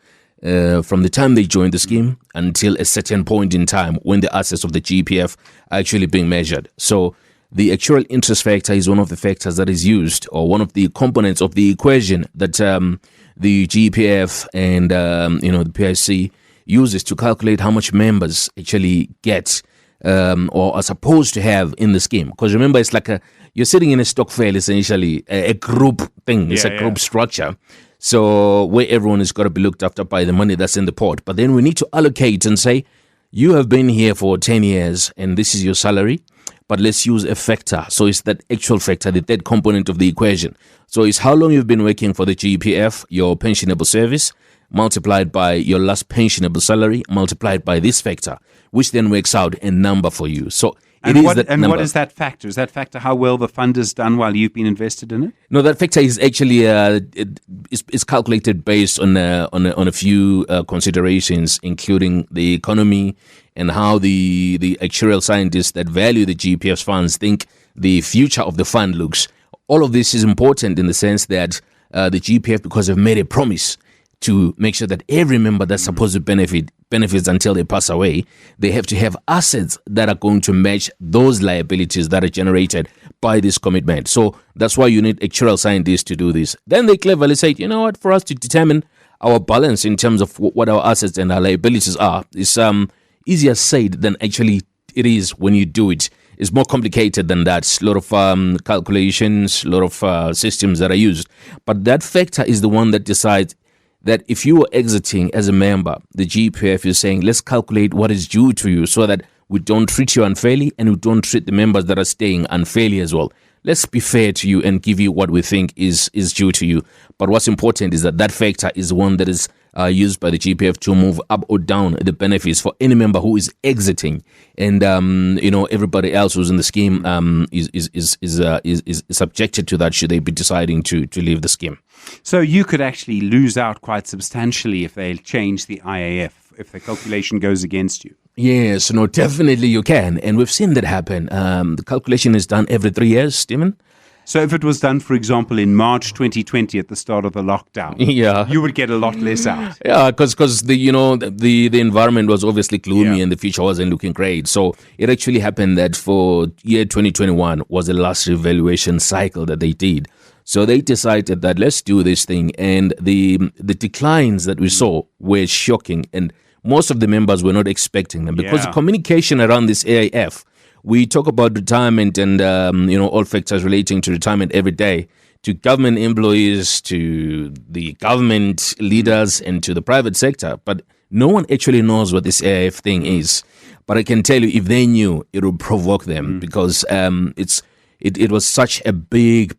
from the time they join the scheme until a certain point in time when the assets of the GEPF are actually being measured. So the actuarial interest factor is one of the factors that is used, or one of the components of the equation that the GEPF and the PIC uses to calculate how much members actually get or are supposed to have in the scheme. Because remember, it's like you're sitting in a stokvel, essentially, a group thing. It's a group structure. So where everyone has got to be looked after by the money that's in the pot. But then we need to allocate and say, you have been here for 10 years and this is your salary. But let's use a factor. So it's that actual factor, the third component of the equation. So it's how long you've been working for the GEPF, your pensionable service, multiplied by your last pensionable salary, multiplied by this factor, which then works out a number for you. So what is that factor? Is that factor how well the fund has done while you've been invested in it? No, that factor is actually it's calculated based on a few considerations, including the economy and how the actuarial scientists that value the GEPF's funds think the future of the fund looks. All of this is important in the sense that the GEPF, because they've made a promise to make sure that every member that's supposed to benefits until they pass away, they have to have assets that are going to match those liabilities that are generated by this commitment. So that's why you need actuarial scientists to do this. Then they cleverly say, you know what, for us to determine our balance in terms of what our assets and our liabilities are is easier said than actually it is when you do it. It's more complicated than that. A lot of calculations, a lot of systems that are used. But that factor is the one that decides that if you are exiting as a member, the GEPF is saying, let's calculate what is due to you so that we don't treat you unfairly and we don't treat the members that are staying unfairly as well. Let's be fair to you and give you what we think is due to you. But what's important is that factor is one that is used by the GEPF to move up or down the benefits for any member who is exiting, and everybody else who's in the scheme is subjected to that should they be deciding to leave the scheme. So you could actually lose out quite substantially if they change the IAF, if the calculation goes against you. Yes, no, definitely you can. And we've seen that happen. The calculation is done every 3 years, Stephen. So if it was done, for example, in March 2020 at the start of the lockdown, you would get a lot less out. Yeah, because the environment was obviously gloomy and the future wasn't looking great. So it actually happened that for year 2021 was the last revaluation cycle that they did. So they decided that let's do this thing. And the declines that we saw were shocking. And most of the members were not expecting them because the communication around this AIF, we talk about retirement and all factors relating to retirement every day, to government employees, to the government leaders, and to the private sector. But no one actually knows what this AIF thing is. But I can tell you, if they knew, it would provoke them because it was such a big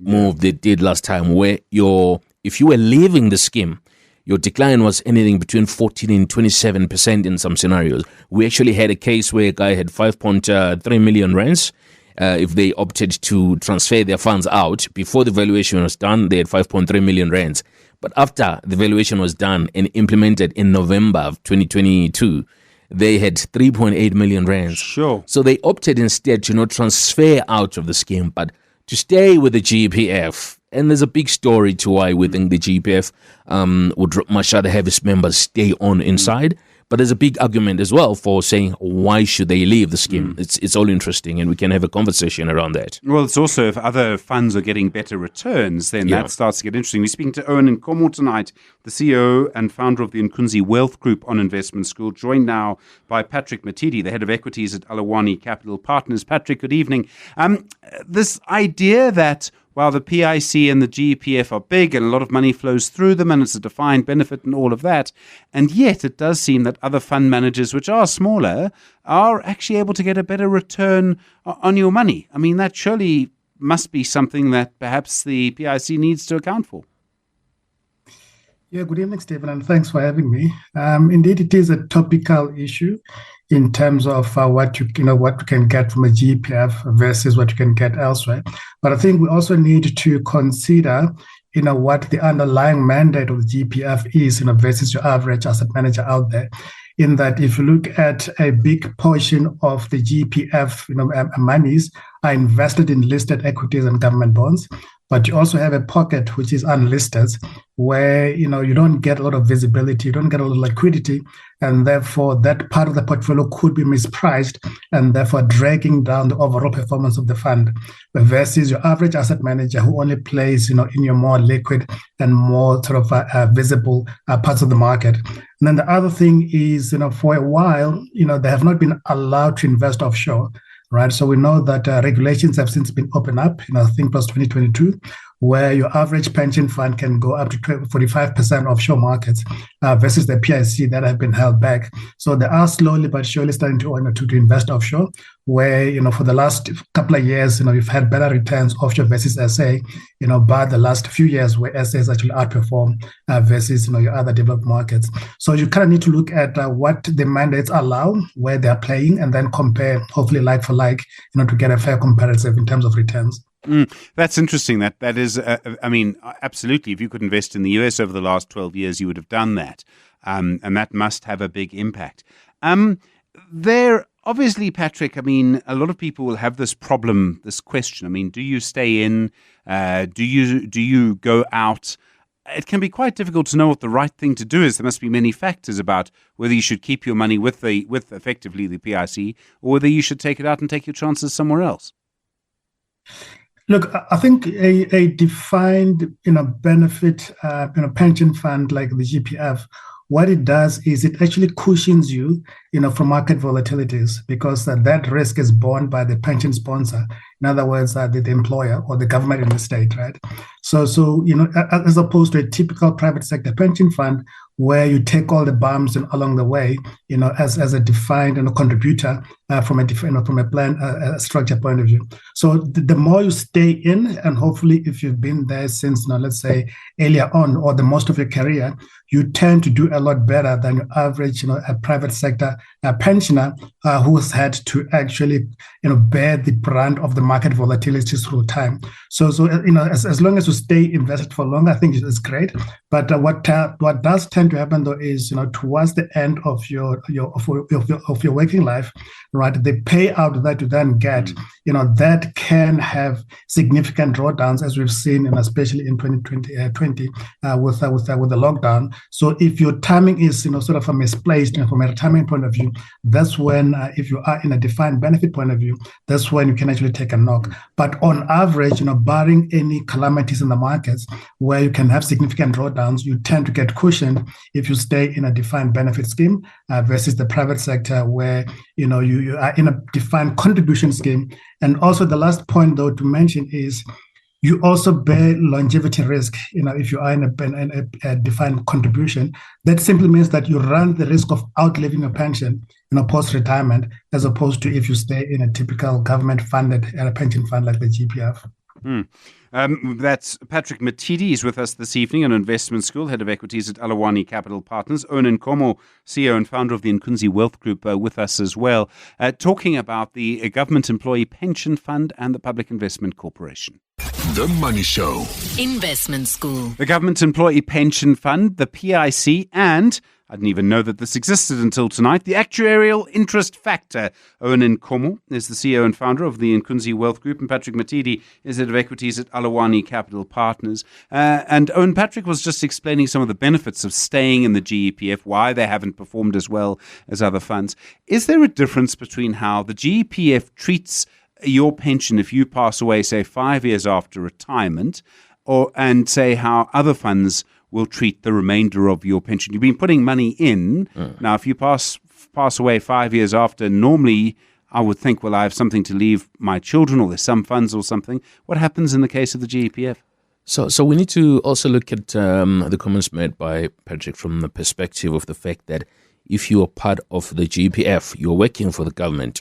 move they did last time, where if you were leaving the scheme, your decline was anything between 14 and 27% in some scenarios. We actually had a case where a guy had 5.3 million rands. If they opted to transfer their funds out, before the valuation was done, they had 5.3 million rands. But after the valuation was done and implemented in November of 2022, they had 3.8 million rands. Sure. So they opted instead to not transfer out of the scheme, but to stay with the GEPF. And there's a big story to why we think the GEPF would much rather have its members stay on inside. But there's a big argument as well for saying, why should they leave the scheme? It's all interesting, and we can have a conversation around that. Well, it's also, if other funds are getting better returns, then that starts to get interesting. We're speaking to Owen Nkomo tonight, the CEO and founder of the Nkunzi Wealth Group on Investment School, joined now by Patrick Matidi, the head of equities at Alawani Capital Partners. Patrick, good evening. This idea that while the PIC and the GEPF are big and a lot of money flows through them and it's a defined benefit and all of that, and yet it does seem that other fund managers, which are smaller, are actually able to get a better return on your money. I mean, that surely must be something that perhaps the PIC needs to account for. Yeah, good evening, Stephen, and thanks for having me. Indeed, it is a topical issue in terms of what you can get from a GEPF versus what you can get elsewhere. But I think we also need to consider, what the underlying mandate of the GEPF is, versus your average asset manager out there. In that, if you look at a big portion of the GEPF, monies are invested in listed equities and government bonds. But you also have a pocket which is unlisted, where you don't get a lot of visibility, you don't get a lot of liquidity, and therefore that part of the portfolio could be mispriced, and therefore dragging down the overall performance of the fund. Versus your average asset manager who only plays, in your more liquid and more sort of visible parts of the market. And then the other thing is, for a while, they have not been allowed to invest offshore. Right, so we know that regulations have since been opened up, I think post 2022, where your average pension fund can go up to 45% offshore markets versus the PIC that have been held back. So they are slowly but surely starting to invest offshore, where, for the last couple of years, we've had better returns offshore versus SA, by the last few years where SA has actually outperformed versus, your other developed markets. So you kind of need to look at what the mandates allow, where they're playing, and then compare, hopefully like for like, to get a fair comparative in terms of returns. That's interesting. That is, absolutely. If you could invest in the US over the last 12 years, you would have done that. And that must have a big impact. Obviously, Patrick, a lot of people will have this problem, this question. Do you stay in? Do you go out? It can be quite difficult to know what the right thing to do is. There must be many factors about whether you should keep your money with effectively the PIC, or whether you should take it out and take your chances somewhere else. Look, I think a defined, benefit, pension fund like the GPF, what it does is it actually cushions you, from market volatilities, because that risk is borne by the pension sponsor. In other words, the employer or the government in the state, right? So as opposed to a typical private sector pension fund, where you take all the bumps and along the way, as a defined contributor from a plan structure point of view. So the more you stay in, and hopefully if you've been there since, let's say earlier on, or the most of your career, you tend to do a lot better than your average, a private sector pensioner who's had to actually, bear the brunt of the market volatility through time. So as long as you stay invested for long, I think it's great. But what does tend to happen though is, towards the end of your working life, right, the payout that you then get, that can have significant drawdowns, as we've seen, especially in 2020 with the lockdown. So if your timing is, sort of misplaced, from a retirement point of view, that's when, if you are in a defined benefit point of view, that's when you can actually take a knock. But on average, barring any calamities in the markets where you can have significant drawdowns, you tend to get cushioned if you stay in a defined benefit scheme versus the private sector where, you are in a defined contribution scheme. And also the last point, though, to mention is you also bear longevity risk, if you are in a defined contribution. That simply means that you run the risk of outliving your pension, post-retirement, as opposed to if you stay in a typical government-funded pension fund like the GPF. That's Patrick Matidi. He's with us this evening, an investment school, head of equities at Alawani Capital Partners. Onan Komo, CEO and founder of the Nkunzi Wealth Group, with us as well, talking about the Government Employee Pension Fund and the Public Investment Corporation. The Money Show. Investment School. The Government Employee Pension Fund, the PIC, and I didn't even know that this existed until tonight, the actuarial interest factor. Onan Komo is the CEO and founder of the Nkunzi Wealth Group, and Patrick Matidi is head of equities at Alawani Capital Partners. And Owen, Patrick was just explaining some of the benefits of staying in the GEPF, why they haven't performed as well as other funds. Is there a difference between how the GEPF treats your pension if you pass away, say, 5 years after retirement, and say how other funds will treat the remainder of your pension? You've been putting money in. Now, if you pass away 5 years after, normally I would think, well, I have something to leave my children, or there's some funds or something. What happens in the case of the GEPF? So we need to also look at the comments made by Patrick from the perspective of the fact that if you are part of the GEPF, you're working for the government.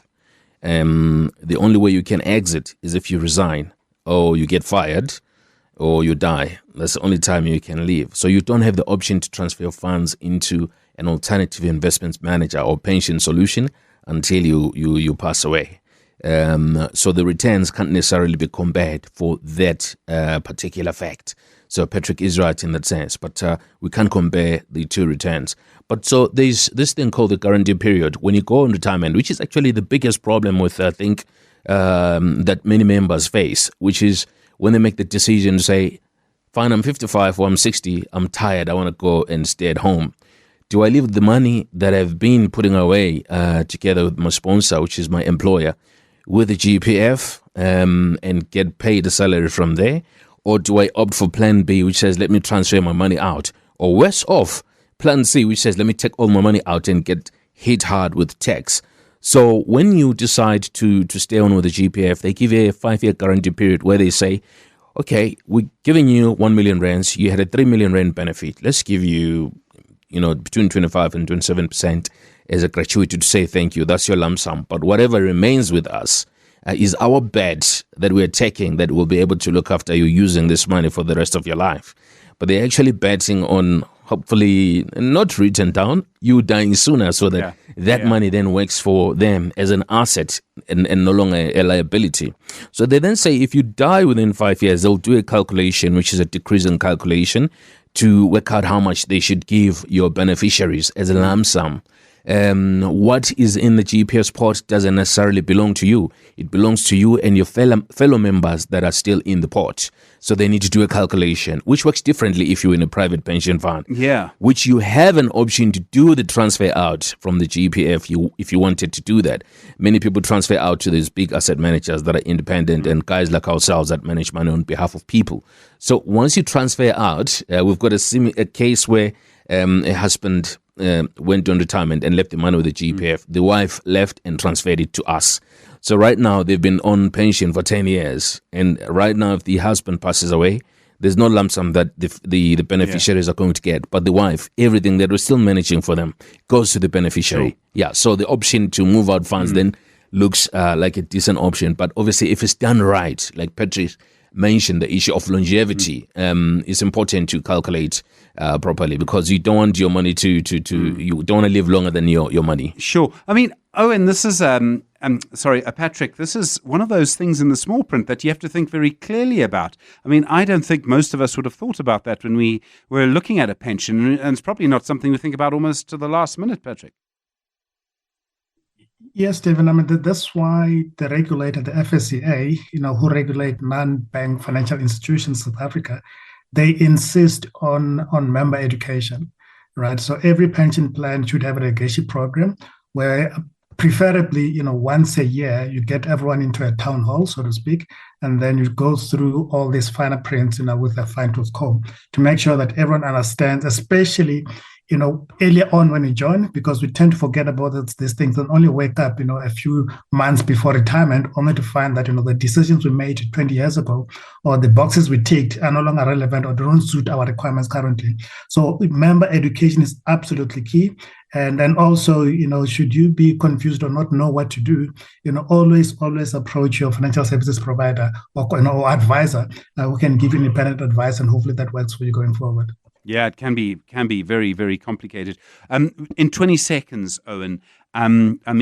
The only way you can exit is if you resign, or you get fired, or you die. That's the only time you can leave. So you don't have the option to transfer funds into an alternative investment manager or pension solution until you pass away. So the returns can't necessarily be compared for that particular fact. So Patrick is right in that sense, but we can't compare the two returns. But so there's this thing called the guarantee period when you go on retirement, which is actually the biggest problem with, I think, that many members face, which is when they make the decision to say, fine, I'm 55 or I'm 60, I'm tired, I want to go and stay at home. Do I leave the money that I've been putting away together with my sponsor, which is my employer, with the GEPF and get paid a salary from there? Or do I opt for plan B, which says, let me transfer my money out? Or worse off, plan C, which says, let me take all my money out and get hit hard with tax. So when you decide to stay on with the GEPF, they give you a 5-year guarantee period where they say, okay, we're giving you 1 million rands. You had a 3 million rand benefit. Let's give you, between 25 and 27% as a gratuity to say thank you. That's your lump sum. But whatever remains with us is our bet that we're taking that we'll be able to look after you using this money for the rest of your life. But they're actually betting on, hopefully not written down, you dying sooner, so that money then works for them as an asset and no longer a liability. So they then say if you die within 5 years, they'll do a calculation, which is a decreasing calculation, to work out how much they should give your beneficiaries as a lump sum. what is in the GEPF pot doesn't necessarily belong to you. It belongs to you and your fellow members that are still in the pot. So they need to do a calculation, which works differently if you're in a private pension fund. Yeah. Which you have an option to do the transfer out from the GEPF if you wanted to do that. Many people transfer out to these big asset managers that are independent and guys like ourselves that manage money on behalf of people. So once you transfer out, we've got a case where a husband went on retirement and left the money with the GEPF. The wife left and transferred it to us. So right now they've been on pension for 10 years. And right now if the husband passes away, there's no lump sum that the beneficiaries are going to get. But the wife, everything that we're still managing for them goes to the beneficiary. Sure. Yeah, so the option to move out funds then looks like a decent option. But obviously if it's done right, like Patrick mentioned, the issue of longevity, it's important to calculate properly, because you don't want your money to you don't want to live longer than your money. Sure. I mean, Owen, this is Patrick, this is one of those things in the small print that you have to think very clearly about. I mean, I don't think most of us would have thought about that when we were looking at a pension, and it's probably not something we think about almost to the last minute, Patrick. Yes, Stephen. I mean, that's why the regulator, the FSCA, who regulate non-bank financial institutions in South Africa, they insist on member education, right? So every pension plan should have an education program where preferably, once a year, you get everyone into a town hall, so to speak, and then you go through all these finer prints, with a fine-tooth comb to make sure that everyone understands, especially earlier on when you join, because we tend to forget about these things and only wake up, a few months before retirement, only to find that, the decisions we made 20 years ago or the boxes we ticked are no longer relevant or don't suit our requirements currently. So member education is absolutely key. And then also, should you be confused or not know what to do, always approach your financial services provider or advisor who can give you independent advice, and hopefully that works for you going forward. Yeah, it can be very, very complicated. In 20 seconds, Owen, there are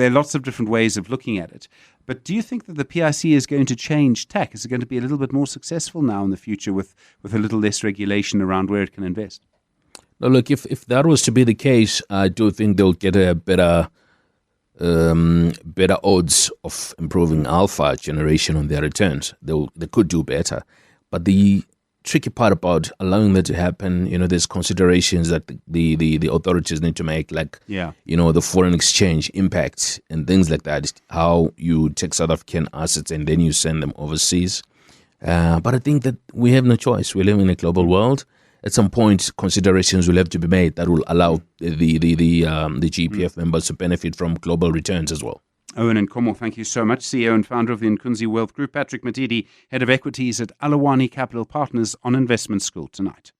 lots of different ways of looking at it. But do you think that the PIC is going to change tack? Is it going to be a little bit more successful now in the future with a little less regulation around where it can invest? No, look, if that was to be the case, I do think they'll get a better odds of improving alpha generation on their returns. They could do better. But the tricky part about allowing that to happen, there's considerations that the authorities need to make, like, the foreign exchange impact and things like that, how you take South African assets and then you send them overseas. But I think that we have no choice. We live in a global world. At some point, considerations will have to be made that will allow the GEPF members to benefit from global returns as well. Owen Nkomo, thank you so much. CEO and founder of the Nkunzi Wealth Group. Patrick Matidi, Head of Equities at Alawani Capital Partners, on Investment School tonight.